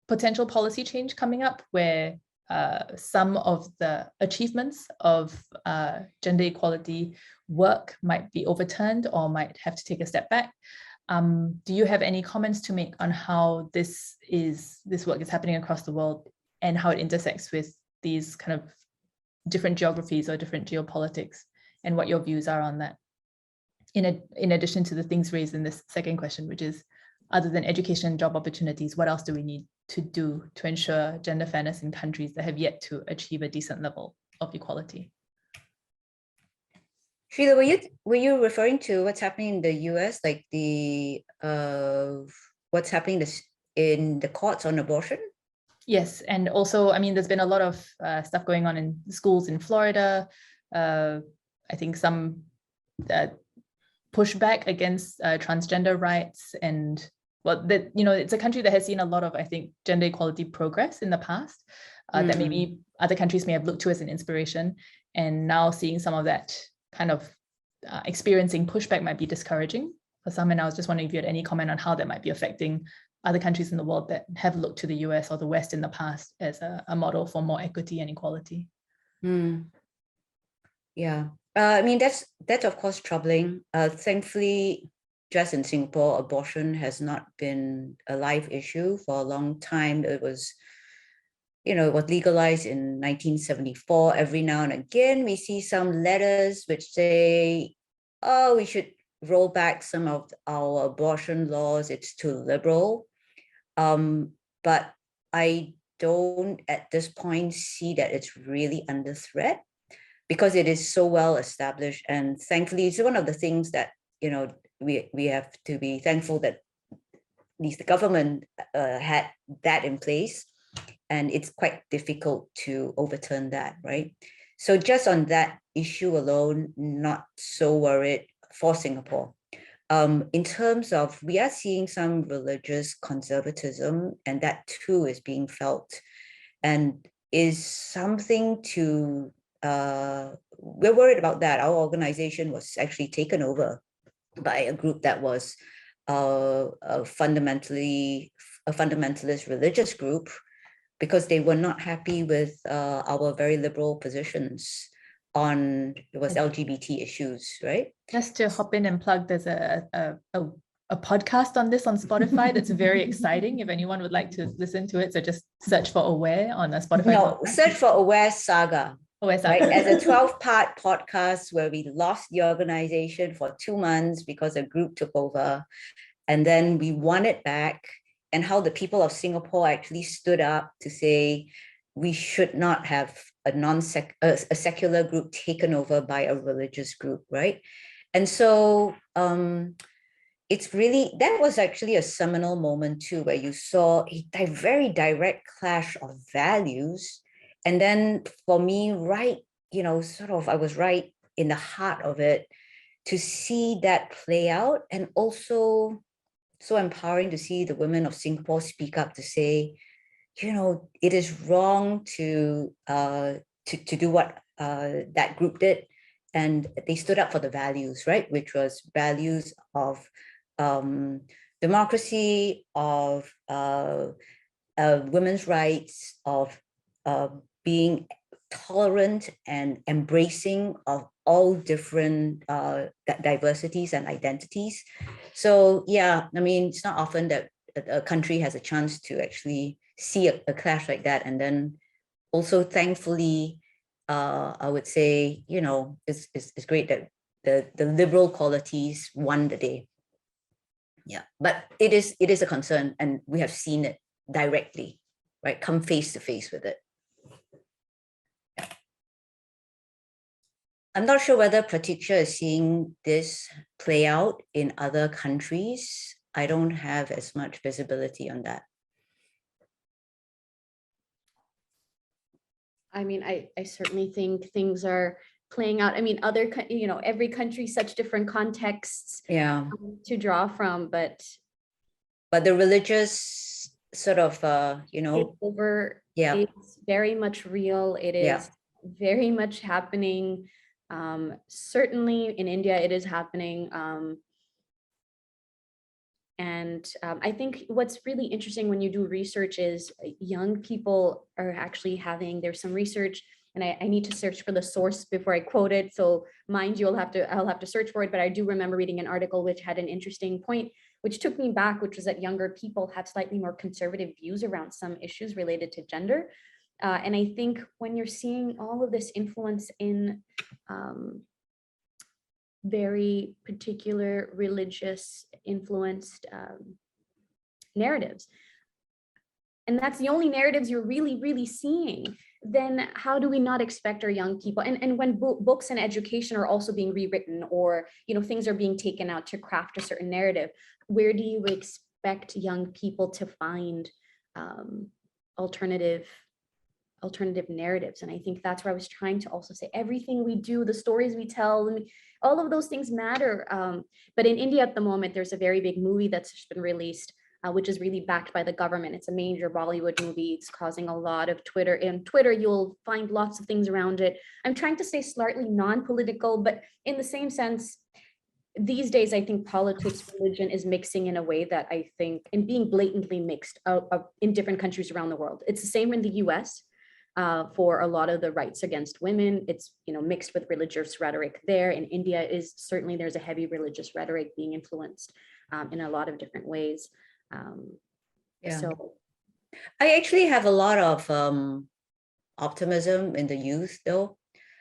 potential policy change coming up where some of the achievements of gender equality work might be overturned or might have to take a step back. Do you have any comments to make on how this work is happening across the world and how it intersects with these kind of different geographies or different geopolitics, and what your views are on that? In addition to the things raised in this second question, which is, other than education and job opportunities, what else do we need to do to ensure gender fairness in countries that have yet to achieve a decent level of equality? Sheila, were you referring to what's happening in the US, like the what's happening in the courts on abortion? Yes, and also, I mean, there's been a lot of stuff going on in schools in Florida. I think some pushback against transgender rights, and well, that, you know, it's a country that has seen a lot of, I think, gender equality progress in the past that maybe other countries may have looked to as an inspiration, and now seeing some of that kind of experiencing pushback might be discouraging for some. And I was just wondering if you had any comment on how that might be affecting other countries in the world that have looked to the US or the West in the past as a model for more equity and equality. Yeah, I mean, that's of course troubling. Thankfully, just in Singapore, abortion has not been a live issue for a long time. It was, you know, it was legalized in 1974. Every now and again, we see some letters which say, oh, we should roll back some of our abortion laws. It's too liberal. But I don't at this point see that it's really under threat, because it is so well established. And thankfully, it's one of the things that, you know, we have to be thankful that at least the government had that in place, and it's quite difficult to overturn that, right? So just on that issue alone, not so worried for Singapore. In terms of, we are seeing some religious conservatism, and that too is being felt and is something to, we're worried about that. Our organization was actually taken over by a group that was fundamentally a fundamentalist religious group, because they were not happy with our very liberal positions on, it was LGBT issues, right? Just to hop in and plug, there's a podcast on this on Spotify that's very exciting if anyone would like to listen to it. So just search for Aware on a Spotify. No, podcast. search for Aware Saga. Aware Saga. Right? As a 12-part podcast where we lost the organization for 2 months because a group took over, and then we won it back, and how the people of Singapore actually stood up to say we should not have a secular group taken over by a religious group, right? And so it's really, that was actually a seminal moment too, where you saw a very direct clash of values. And then for me, right, you know, sort of, I was right in the heart of it to see that play out, and also so empowering to see the women of Singapore speak up to say, you know, it is wrong to do what that group did, and they stood up for the values, right? Which was values of democracy, of women's rights, of being tolerant and embracing of all different diversities and identities. So yeah, I mean, it's not often that a country has a chance to actually see a clash like that. And then also, thankfully, I would say, you know, it's great that the liberal qualities won the day. Yeah, but it is a concern, and we have seen it directly, right? Come face to face with it. Yeah. I'm not sure whether Praticha is seeing this play out in other countries. I don't have as much visibility on that. I mean, I certainly think things are playing out. I mean, you know, every country, such different contexts, yeah, to draw from, but the religious sort of, you know, over, yeah, it's very much real. It is very much happening. Certainly in India, it is happening. And I think what's really interesting when you do research is young people are actually there's some research, and I need to search for the source before I quote it. So mind you, I'll have to search for it, but I do remember reading an article which had an interesting point, which took me back, which was that younger people have slightly more conservative views around some issues related to gender. And I think when you're seeing all of this influence in very particular religious influenced narratives, and that's the only narratives you're really seeing, then how do we not expect our young people, and when books and education are also being rewritten, or things are being taken out to craft a certain narrative, where do you expect young people to find alternative narratives? And I think that's where I was trying to also say, everything we do, the stories we tell, and all of those things matter. But in India at the moment, there's a very big movie that's just been released, which is really backed by the government. It's a major Bollywood movie. It's causing a lot of Twitter. In Twitter, you'll find lots of things around it. I'm trying to stay slightly non-political, but in the same sense, these days, I think politics, religion is mixing in a way that I think, and being blatantly mixed in different countries around the world. It's the same in the US. For a lot of the rights against women, it's mixed with religious rhetoric there. In India, there's a heavy religious rhetoric being influenced in a lot of different ways. So I actually have a lot of optimism in the youth, though.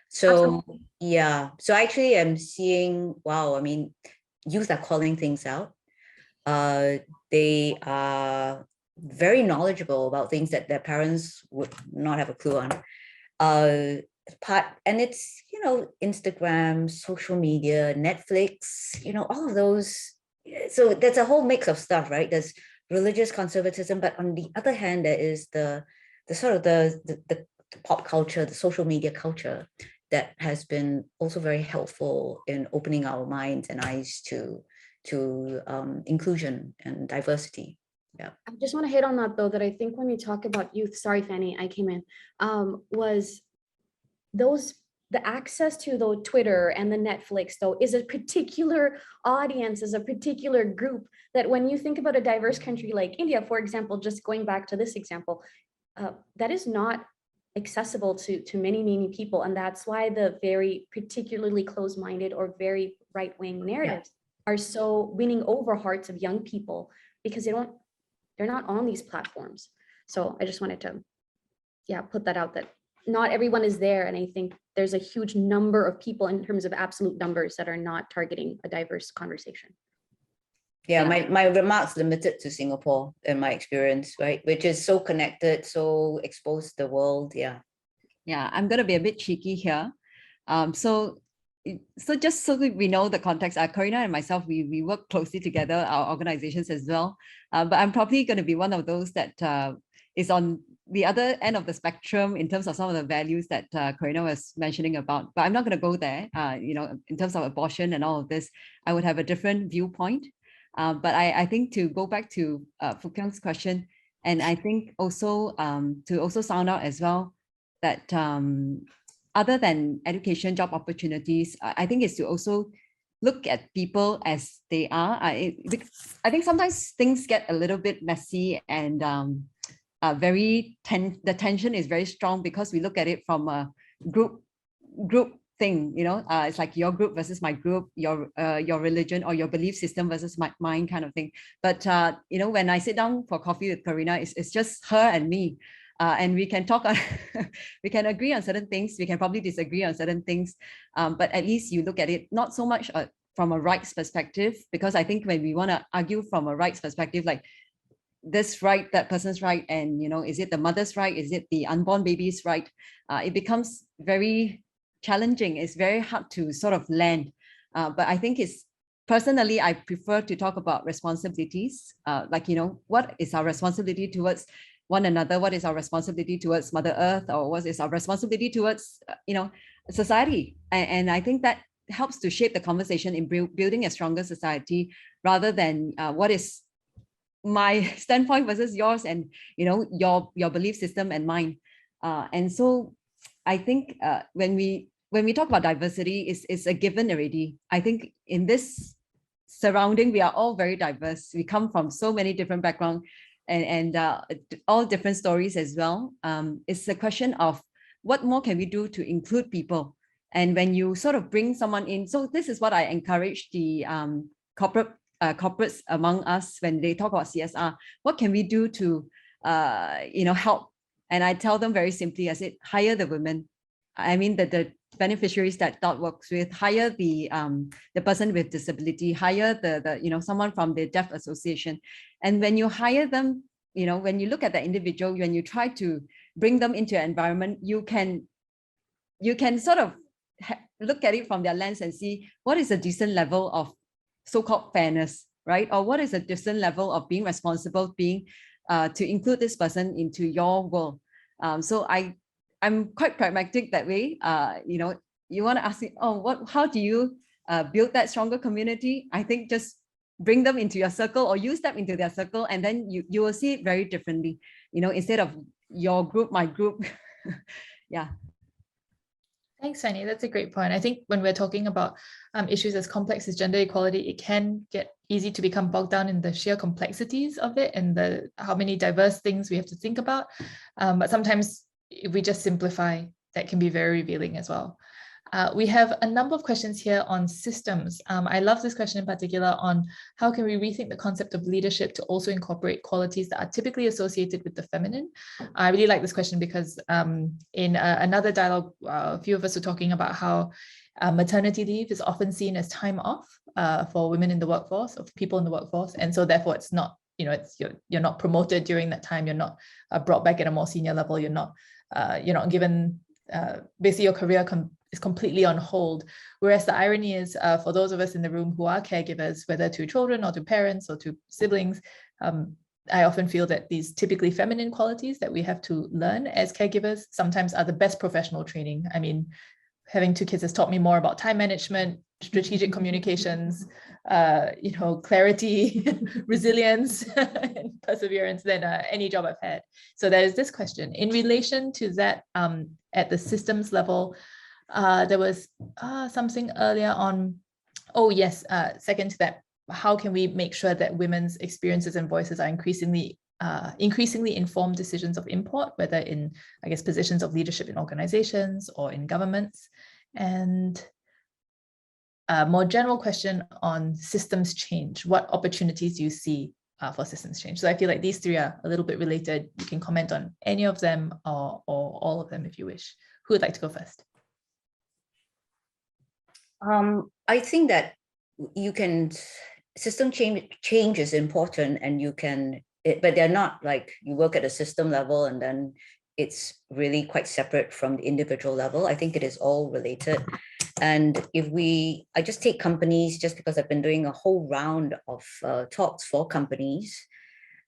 So absolutely. yeah, so actually I'm seeing, wow, I mean, youth are calling things out. They are very knowledgeable about things that their parents would not have a clue on. And it's, Instagram, social media, Netflix, all of those. So there's a whole mix of stuff, right? There's religious conservatism, but on the other hand, there is the sort of the pop culture, the social media culture that has been also very helpful in opening our minds and eyes to inclusion and diversity. Yeah. I just want to hit on that, though, that I think when we talk about youth, sorry, Fanny, I came in, was the access to the Twitter and the Netflix, though, is a particular audience, is a particular group that when you think about a diverse country like India, for example, just going back to this example, that is not accessible to many people. And that's why the very particularly closed-minded or very right-wing narratives are so winning over hearts of young people, because they're not on these platforms. So I just wanted to, put that out, that not everyone is there. And I think there's a huge number of people in terms of absolute numbers that are not targeting a diverse conversation. Yeah, my remarks limited to Singapore in my experience, right? Which is so connected, so exposed to the world. Yeah. Yeah, I'm going to be a bit cheeky here. So just so that we know the context, Corinna and myself, we work closely together, our organizations as well. But I'm probably going to be one of those that is on the other end of the spectrum in terms of some of the values that Corinna was mentioning about. But I'm not going to go there. In terms of abortion and all of this, I would have a different viewpoint. But I think to go back to Phu Kyung's question, and I think also to also sound out as well that other than education, job opportunities, I think is to also look at people as they are. I think sometimes things get a little bit messy and the tension is very strong because we look at it from a group thing, it's like your group versus my group, your religion or your belief system versus mine kind of thing. But when I sit down for coffee with Corinna, it's just her and me. And we can talk, we can agree on certain things, we can probably disagree on certain things, but at least you look at it not so much from a rights perspective, because I think when we want to argue from a rights perspective, like this right, that person's right, and is it the mother's right, is it the unborn baby's right, it becomes very challenging. It's very hard to sort of land. But I think personally, I prefer to talk about responsibilities, what is our responsibility towards one another, what is our responsibility towards Mother Earth, or what is our responsibility towards society. And I think that helps to shape the conversation in building a stronger society, rather than what is my standpoint versus yours, and your belief system and mine. And so I think when we talk about diversity, it's a given already. I think in this surrounding, we are all very diverse. We come from so many different backgrounds and all different stories as well. It's a question of what more can we do to include people? And when you sort of bring someone in, so this is what I encourage the corporates among us when they talk about CSR. What can we do to help? And I tell them very simply, I said, hire the women. I mean that the beneficiaries that DOT works with, hire the person with disability, hire the someone from the Deaf Association. And when you hire them, when you look at the individual, when you try to bring them into an environment, you can sort of look at it from their lens and see what is a decent level of so-called fairness, right? Or what is a decent level of being responsible, being to include this person into your world. So I'm quite pragmatic that way. You want to ask me, how do you build that stronger community? I think just bring them into your circle or you step into their circle, and then you will see it very differently, instead of your group, my group. Yeah. Thanks, Fanny. That's a great point. I think when we're talking about issues as complex as gender equality, it can get easy to become bogged down in the sheer complexities of it and how many diverse things we have to think about. But sometimes if we just simplify, that can be very revealing as well. We have a number of questions here on systems. I love this question in particular on how can we rethink the concept of leadership to also incorporate qualities that are typically associated with the feminine. I really like this question because in another dialogue, a few of us were talking about how maternity leave is often seen as time off for women in the workforce, of people in the workforce. And so therefore it's not, you're not promoted during that time. You're not brought back at a more senior level. You're not given, basically your career is completely on hold. Whereas the irony is for those of us in the room who are caregivers, whether to children or to parents or to siblings, I often feel that these typically feminine qualities that we have to learn as caregivers sometimes are the best professional training. I mean, having 2 kids has taught me more about time management, strategic communications, clarity, resilience, and perseverance than any job I've had. So there's this question. In relation to that, at the systems level, there was something earlier on, second to that, how can we make sure that women's experiences and voices are increasingly informed decisions of import, whether in, I guess, positions of leadership in organizations or in governments? And a more general question on systems change. What opportunities do you see for systems change? So I feel like these 3 are a little bit related. You can comment on any of them or all of them if you wish. Who would like to go first? I think that system change is important, and but they're not like you work at a system level and then it's really quite separate from the individual level. I think it is all related. And I just take companies, just because I've been doing a whole round of talks for companies,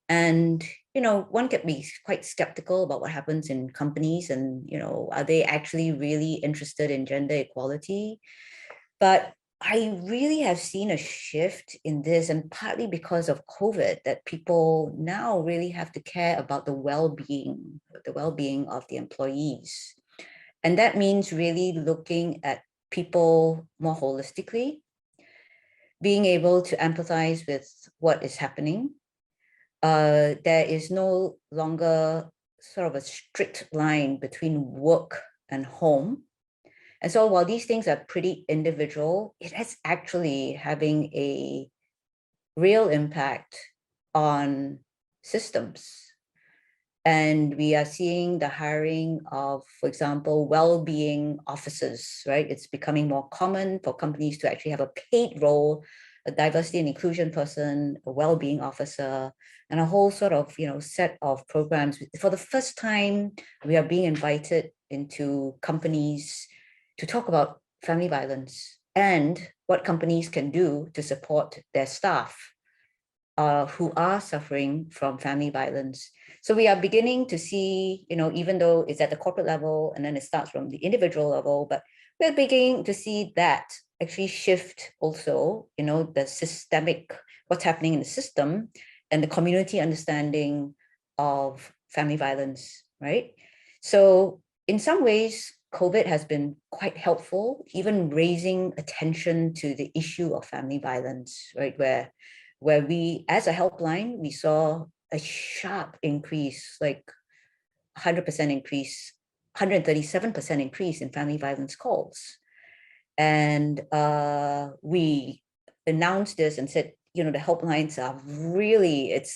and one can be quite skeptical about what happens in companies, and are they actually really interested in gender equality? But I really have seen a shift in this, and partly because of COVID, that people now really have to care about the well-being of the employees. And that means really looking at people more holistically, being able to empathize with what is happening. There is no longer sort of a strict line between work and home. And so while these things are pretty individual, it is actually having a real impact on systems. And we are seeing the hiring of, for example, well-being officers, right? It's becoming more common for companies to actually have a paid role, a diversity and inclusion person, a well-being officer, and a whole sort of, set of programs. For the first time, we are being invited into companies to talk about family violence and what companies can do to support their staff who are suffering from family violence. So we are beginning to see, even though it's at the corporate level and then it starts from the individual level, but we're beginning to see that actually shift also, the systemic, what's happening in the system and the community understanding of family violence, right? So in some ways, COVID has been quite helpful, even raising attention to the issue of family violence, right? Where we, as a helpline, we saw a sharp increase, like 100% increase, 137% increase in family violence calls. And we announced this and said, you know, the helplines are really, it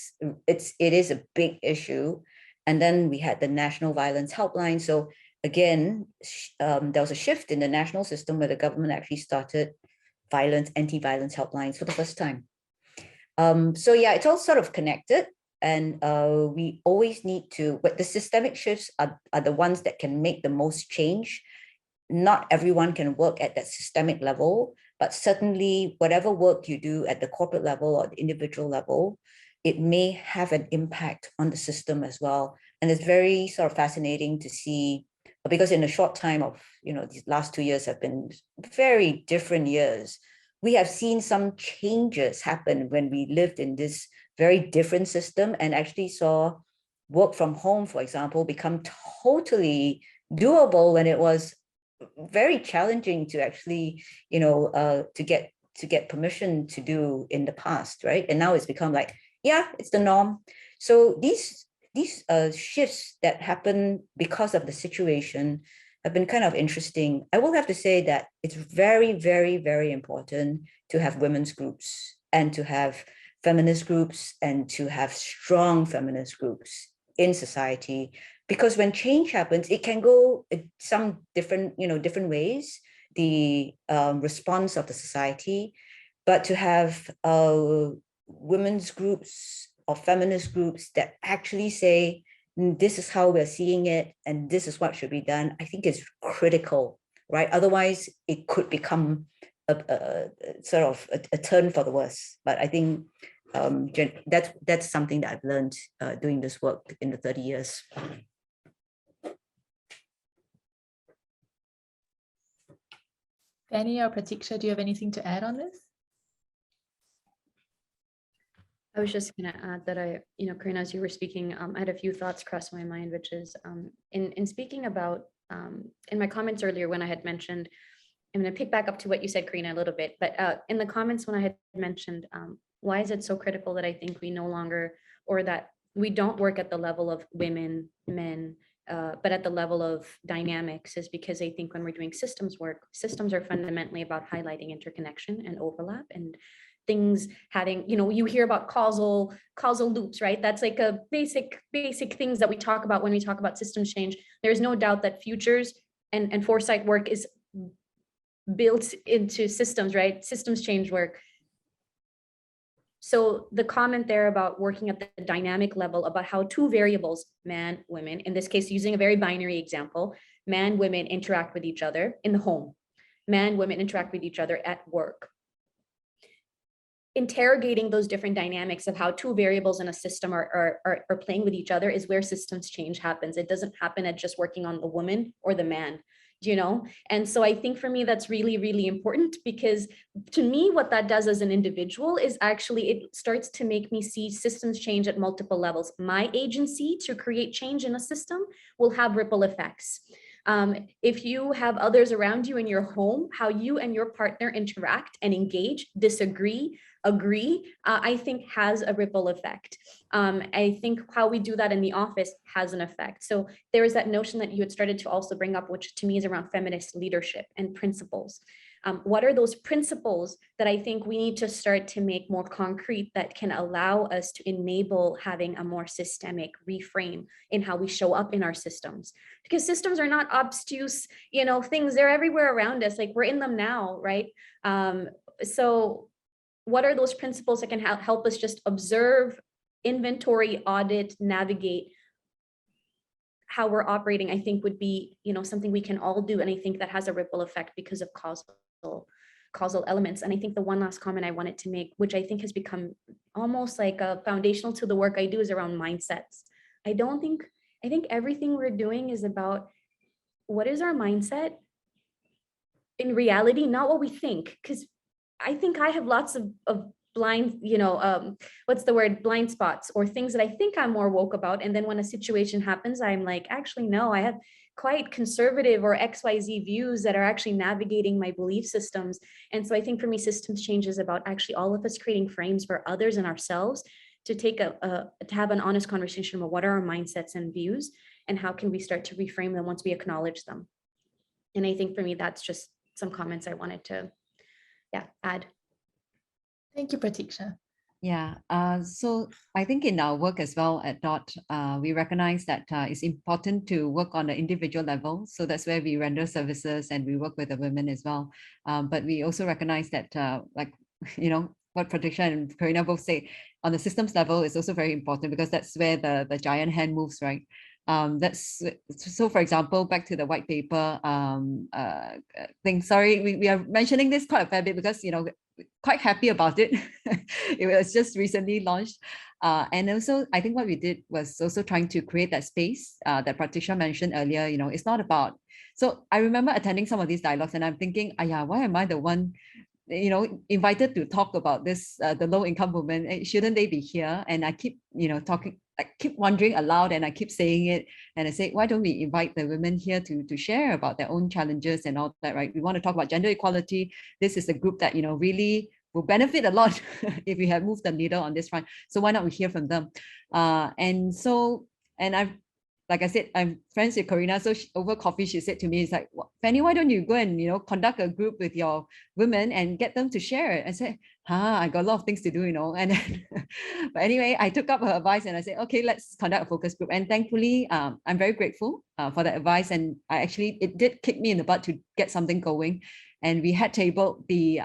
is a big issue. And then we had the National Violence Helpline. So again, there was a shift in the national system where the government actually started anti-violence helplines for the first time. So yeah, it's all sort of connected. And we always need to, but the systemic shifts are the ones that can make the most change. Not everyone can work at that systemic level, but certainly whatever work you do at the corporate level or the individual level, it may have an impact on the system as well. And it's very sort of fascinating to see, because in a short time of, you know, these last 2 years have been very different years. We have seen some changes happen when we lived in this very different system and actually saw work from home, for example, become totally doable when it was very challenging to actually, you know, to get permission to do in the past, right? And now it's become like, yeah, it's the norm. So these shifts that happen because of the situation have been kind of interesting. I will have to say that it's very, very, very important to have women's groups and to have feminist groups and to have strong feminist groups in society, because when change happens, it can go some different, you know, different ways, the response of the society, but to have women's groups or feminist groups that actually say, this is how we're seeing it and this is what should be done, I think is critical, right? Otherwise, it could become a sort of a turn for the worse. But I think that's something that I've learned doing this work in the 30 years. Fanny or Praticha, do you have anything to add on this? I was just going to add that Corinna, as you were speaking, I had a few thoughts cross my mind, which is in speaking about, in my comments earlier when I had mentioned, I'm going to pick back up to what you said, Corinna, a little bit, but in the comments when I had mentioned, why is it so critical that I think we no longer, or that we don't work at the level of women, men, but at the level of dynamics, is because I think when we're doing systems work, systems are fundamentally about highlighting interconnection and overlap and things having, you hear about causal loops, right? That's like a basic things that we talk about when we talk about systems change. There's no doubt that futures and foresight work is built into systems, right? Systems change work. So the comment there about working at the dynamic level, about how two variables, man, women, in this case, using a very binary example, man, women interact with each other in the home, man, women interact with each other at work. Interrogating those different dynamics of how two variables in a system are playing with each other is where systems change happens. It doesn't happen at just working on the woman or the man, And so I think for me, that's really, really important, because to me, what that does as an individual is actually, it starts to make me see systems change at multiple levels. My agency to create change in a system will have ripple effects. If you have others around you in your home, how you and your partner interact and engage, disagree, agree, I think has a ripple effect. I think how we do that in the office has an effect. So there is that notion that you had started to also bring up, which to me is around feminist leadership and principles. What are those principles that I think we need to start to make more concrete that can allow us to enable having a more systemic reframe in how we show up in our systems? Because systems are not obtuse, things, they're everywhere around us, like we're in them now, right? So what are those principles that can help us just observe, inventory, audit, navigate how we're operating? I think would be, something we can all do. And I think that has a ripple effect because of causal elements. And I think the one last comment I wanted to make, which I think has become almost like a foundational to the work I do, is around mindsets. I think everything we're doing is about what is our mindset in reality, not what we think. Because I think I have lots of blind, what's the word, blind spots, or things that I think I'm more woke about. And then when a situation happens, I'm like, actually, no, I have quite conservative or XYZ views that are actually navigating my belief systems. And so I think for me, systems change is about actually all of us creating frames for others and ourselves to take to have an honest conversation about what are our mindsets and views and how can we start to reframe them once we acknowledge them. And I think for me, that's just some comments I wanted to add. Thank you, Praticha. Yeah, so I think in our work as well at DOT, we recognize that it's important to work on the individual level. So that's where we render services and we work with the women as well. But we also recognize that, like, you know, what Praticha and Corinna both say, on the systems level is also very important because that's where the giant hand moves, right? That's so, for example, back to the white paper thing. Sorry, we are mentioning this quite a fair bit because, you know, quite happy about it. It was just recently launched. And also, I think what we did was also trying to create that space that Praticha mentioned earlier. You know, it's not about, so I remember attending some of these dialogues and I'm thinking, why am I the one, you know, invited to talk about this, the low income women? Shouldn't they be here? And I keep, you know, I keep wondering aloud and I keep saying it. And I say, why don't we invite the women here to share about their own challenges and all that, right? We want to talk about gender equality. This is a group that, you know, really will benefit a lot if we have moved the needle on this front. So why not we hear from them? And I've, like I said, I'm friends with Corinna. So over coffee, she said to me, it's like, Fanny, why don't you go and, you know, conduct a group with your women and get them to share it? I said, I got a lot of things to do, you know. And then, but anyway, I took up her advice and I said, okay, let's conduct a focus group. And thankfully, I'm very grateful for that advice. And it did kick me in the butt to get something going. And we had tabled the,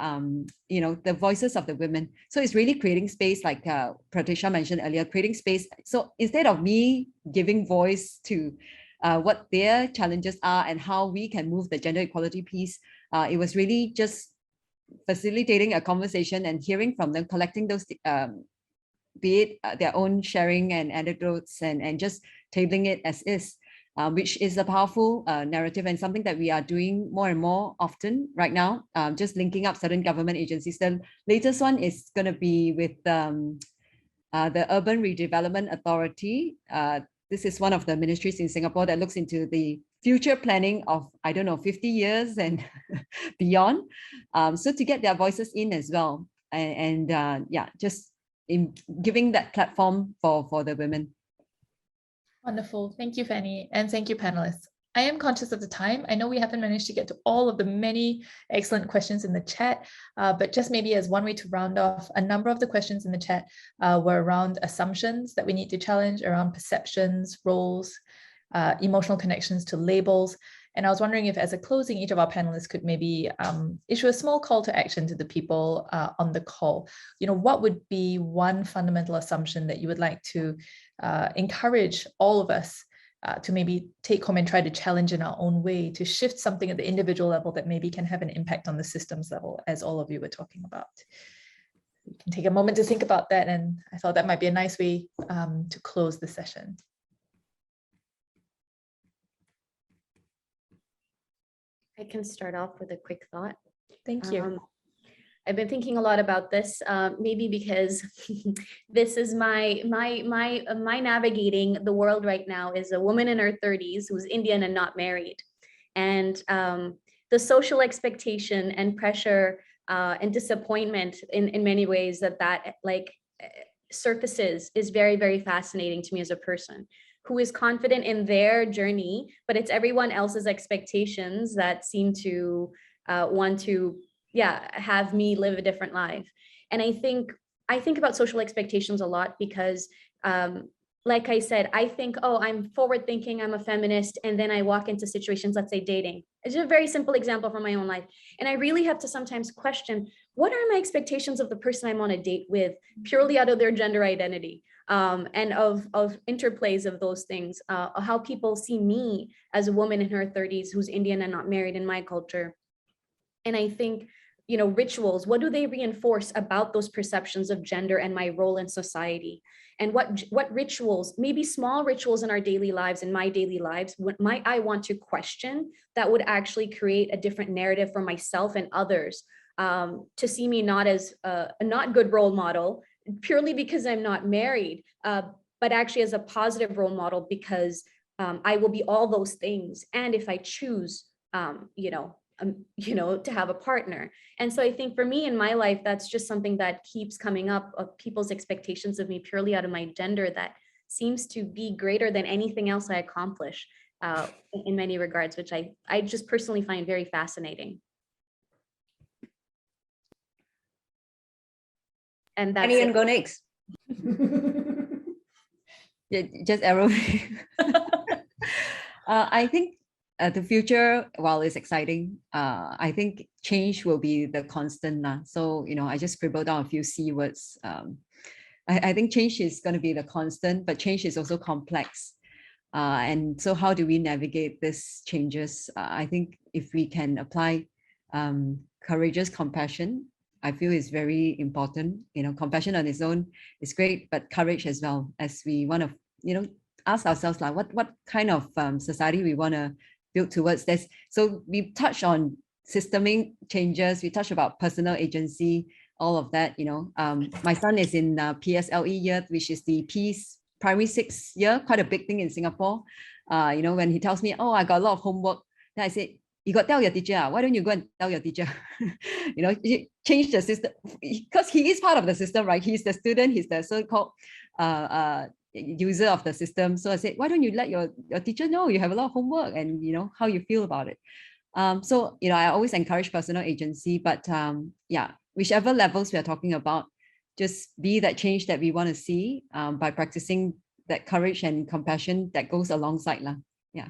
you know, the voices of the women. So it's really creating space, like Praticha mentioned earlier, creating space. So instead of me giving voice to what their challenges are and how we can move the gender equality piece, it was really just facilitating a conversation and hearing from them, collecting those, be it their own sharing and anecdotes and just tabling it as is. Which is a powerful narrative and something that we are doing more and more often right now, just linking up certain government agencies. The latest one is going to be with the Urban Redevelopment Authority. This is one of the ministries in Singapore that looks into the future planning of, 50 years and beyond. So to get their voices in as well. And just in giving that platform for the women. Wonderful. Thank you, Fanny. And thank you, panelists. I am conscious of the time. I know we haven't managed to get to all of the many excellent questions in the chat, but just maybe as one way to round off, a number of the questions in the chat were around assumptions that we need to challenge, around perceptions, roles, emotional connections to labels. And I was wondering if, as a closing, each of our panelists could maybe issue a small call to action to the people on the call. You know, what would be one fundamental assumption that you would like to encourage all of us to maybe take home and try to challenge in our own way, to shift something at the individual level that maybe can have an impact on the systems level, as all of you were talking about? You can take a moment to think about that, and I thought that might be a nice way to close the session. I can start off with a quick thought. Thank you. I've been thinking a lot about this, maybe because this is my navigating the world right now is a woman in her 30s who's Indian and not married. And the social expectation and pressure and disappointment in many ways that like surfaces is very, very fascinating to me as a person who is confident in their journey, but it's everyone else's expectations that seem to want to have me live a different life. And I think about social expectations a lot because like I said, I think, oh, I'm forward thinking, I'm a feminist, and then I walk into situations, let's say dating. It's a very simple example from my own life. And I really have to sometimes question, what are my expectations of the person I'm on a date with, purely out of their gender identity? And of interplays of those things, how people see me as a woman in her 30s who's Indian and not married in my culture. And I think, you know, rituals, what do they reinforce about those perceptions of gender and my role in society? And what rituals, maybe small rituals in our daily lives, in my daily lives, what might I want to question that would actually create a different narrative for myself and others, to see me not as a not good role model, purely because I'm not married, but actually as a positive role model because I will be all those things. And if I choose, to have a partner. And so I think for me in my life, that's just something that keeps coming up, of people's expectations of me purely out of my gender that seems to be greater than anything else I accomplish in many regards, which I just personally find very fascinating. And that's Anyone go next? Yeah, just arrow. I think the future, while it's exciting, I think change will be the constant. So, I just scribbled down a few C words. I think change is going to be the constant, but change is also complex. And so how do we navigate these changes? I think if we can apply courageous compassion, I feel is very important. Compassion on its own is great, but courage as well, as we want to, ask ourselves like what kind of society we want to build towards this. So we touch on systemic changes, we touch about personal agency, all of that. My son is in PSLE year, which is the Peace Primary 6 year, quite a big thing in Singapore. When he tells me, oh, I got a lot of homework, then I said, you got to tell your teacher, why don't you go and tell your teacher? Change the system, because he is part of the system, right? He's the student, he's the so-called user of the system. So I said, why don't you let your teacher know you have a lot of homework and how you feel about it. So I always encourage personal agency, but whichever levels we are talking about, just be that change that we want to see by practicing that courage and compassion that goes alongside. Yeah.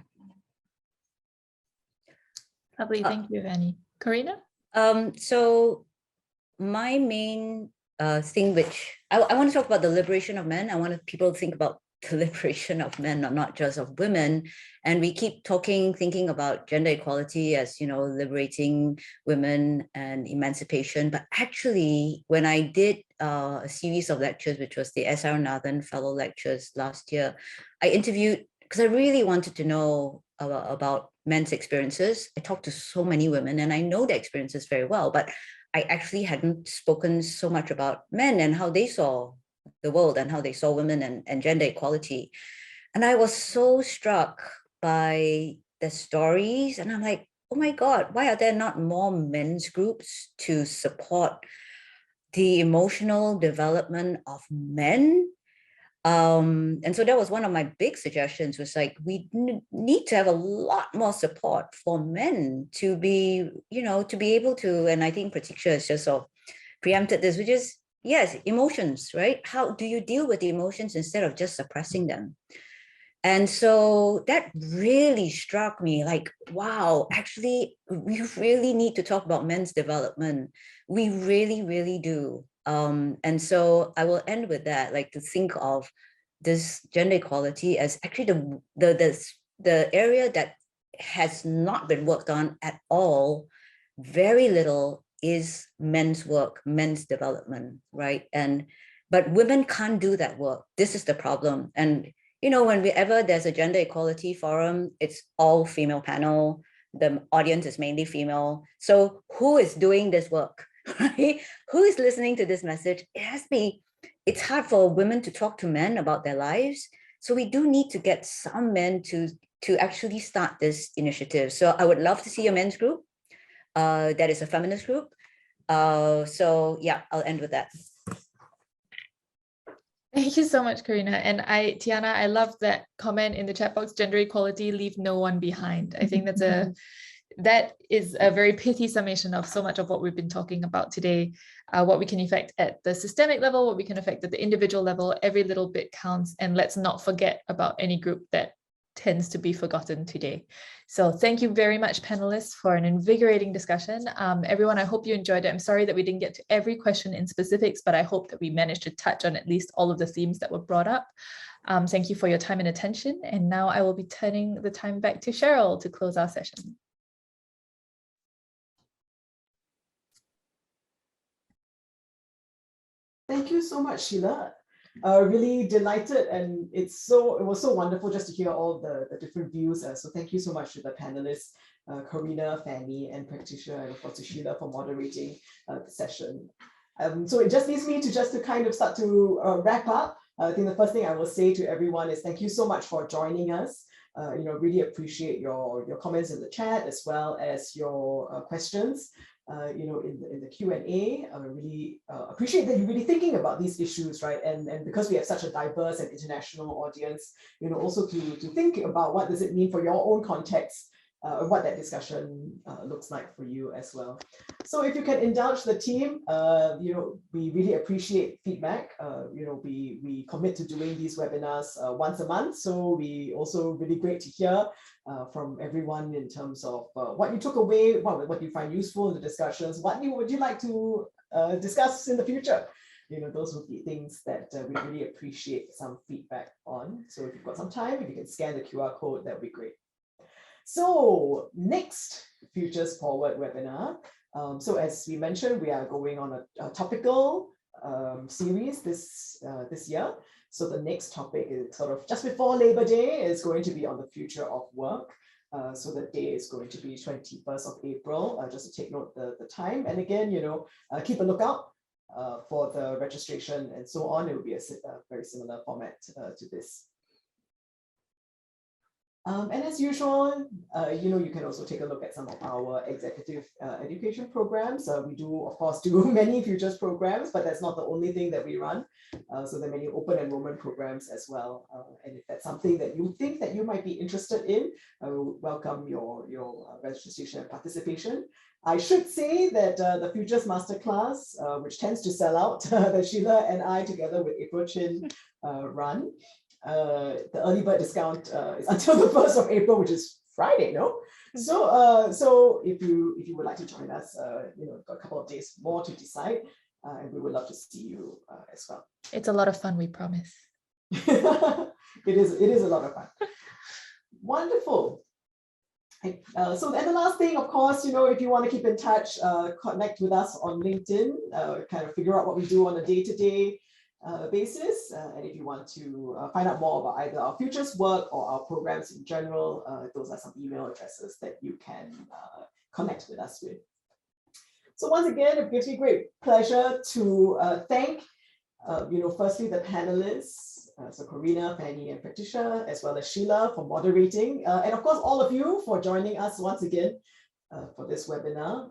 Lovely, thank you, Annie. Corinna? So my main thing, which I want to talk about the liberation of men. I want people to think about the liberation of men, not just of women. And we keep thinking about gender equality as, liberating women and emancipation. But actually, when I did a series of lectures, which was the S.R. Nathan Fellow Lectures last year, I interviewed, because I really wanted to know about men's experiences. I talked to so many women and I know their experiences very well, but I actually hadn't spoken so much about men and how they saw the world and how they saw women and gender equality. And I was so struck by the stories. And I'm like, oh my God, why are there not more men's groups to support the emotional development of men? And so that was one of my big suggestions, was like, we need to have a lot more support for men to be, to be able to, and I think Praticha has just sort of preempted this, which is, yes, emotions, right? How do you deal with the emotions instead of just suppressing them? And so that really struck me, like, wow, actually, we really need to talk about men's development. We really, really do. And so I will end with that, like, to think of this gender equality as actually the area that has not been worked on at all. Very little is men's work, men's development, right? But women can't do that work. This is the problem. And whenever there's a gender equality forum, it's all female panel. The audience is mainly female. So who is doing this work, right? Who is listening to this message? It's hard for women to talk to men about their lives. So we do need to get some men to actually start this initiative. So I would love to see a men's group that is a feminist group. So yeah, I'll end with that. Thank you so much, Corinna. And Tiana, I love that comment in the chat box, gender equality, leave no one behind. I think that is a very pithy summation of so much of what we've been talking about today, what we can affect at the systemic level, what we can affect at the individual level. Every little bit counts, and let's not forget about any group that tends to be forgotten today. So thank you very much, panelists, for an invigorating discussion. Everyone, I hope you enjoyed it. I'm sorry that we didn't get to every question in specifics, but I hope that we managed to touch on at least all of the themes that were brought up. Thank you for your time and attention. And now I will be turning the time back to Cheryl to close our session. Thank you so much, Sheila. Really delighted, and it was so wonderful just to hear all the different views. So thank you so much to the panelists, Corinna, Fanny, and Praticha, and of course to Sheila for moderating the session. So it just leaves me to kind of start to wrap up. I think the first thing I will say to everyone is thank you so much for joining us. Really appreciate your comments in the chat as well as your questions. In the Q&A, I really appreciate that you're really thinking about these issues, right? And because we have such a diverse and international audience, also to think about what does it mean for your own context, what that discussion looks like for you as well. So if you can indulge the team, we really appreciate feedback. We commit to doing these webinars once a month. So we also really great to hear from everyone in terms of what you took away, what you find useful in the discussions, what would you like to discuss in the future. Those would be things that we really appreciate some feedback on. So if you've got some time, if you can scan the QR code, that would be great. So next Futures Forward webinar. So as we mentioned, we are going on a topical series this year. So the next topic is sort of just before Labor Day is going to be on the future of work. So the day is going to be 21st of April, just to take note the time. And again, keep a lookout for the registration and so on. It will be a very similar format to this. And as usual, you can also take a look at some of our executive education programs. We do, of course, do many futures programs, but that's not the only thing that we run. So there are many open enrollment programs as well. And if that's something that you think that you might be interested in, I will welcome your registration and participation. I should say that the Futures Masterclass, which tends to sell out, that Sheila and I together with April Chin run. The early bird discount is until the 1st of April, which is Friday, no? So if you would like to join us, got a couple of days more to decide, and we would love to see you as well. It's a lot of fun, we promise. It is a lot of fun. Wonderful. So then the last thing, of course, if you want to keep in touch, connect with us on LinkedIn, kind of figure out what we do on a day-to-day basis. And if you want to find out more about either our futures work or our programs in general, those are some email addresses that you can connect with us with. So once again, it gives me great pleasure to thank, firstly the panelists, so Corinna, Fanny, and Praticha, as well as Sheila for moderating, and of course all of you for joining us once again for this webinar.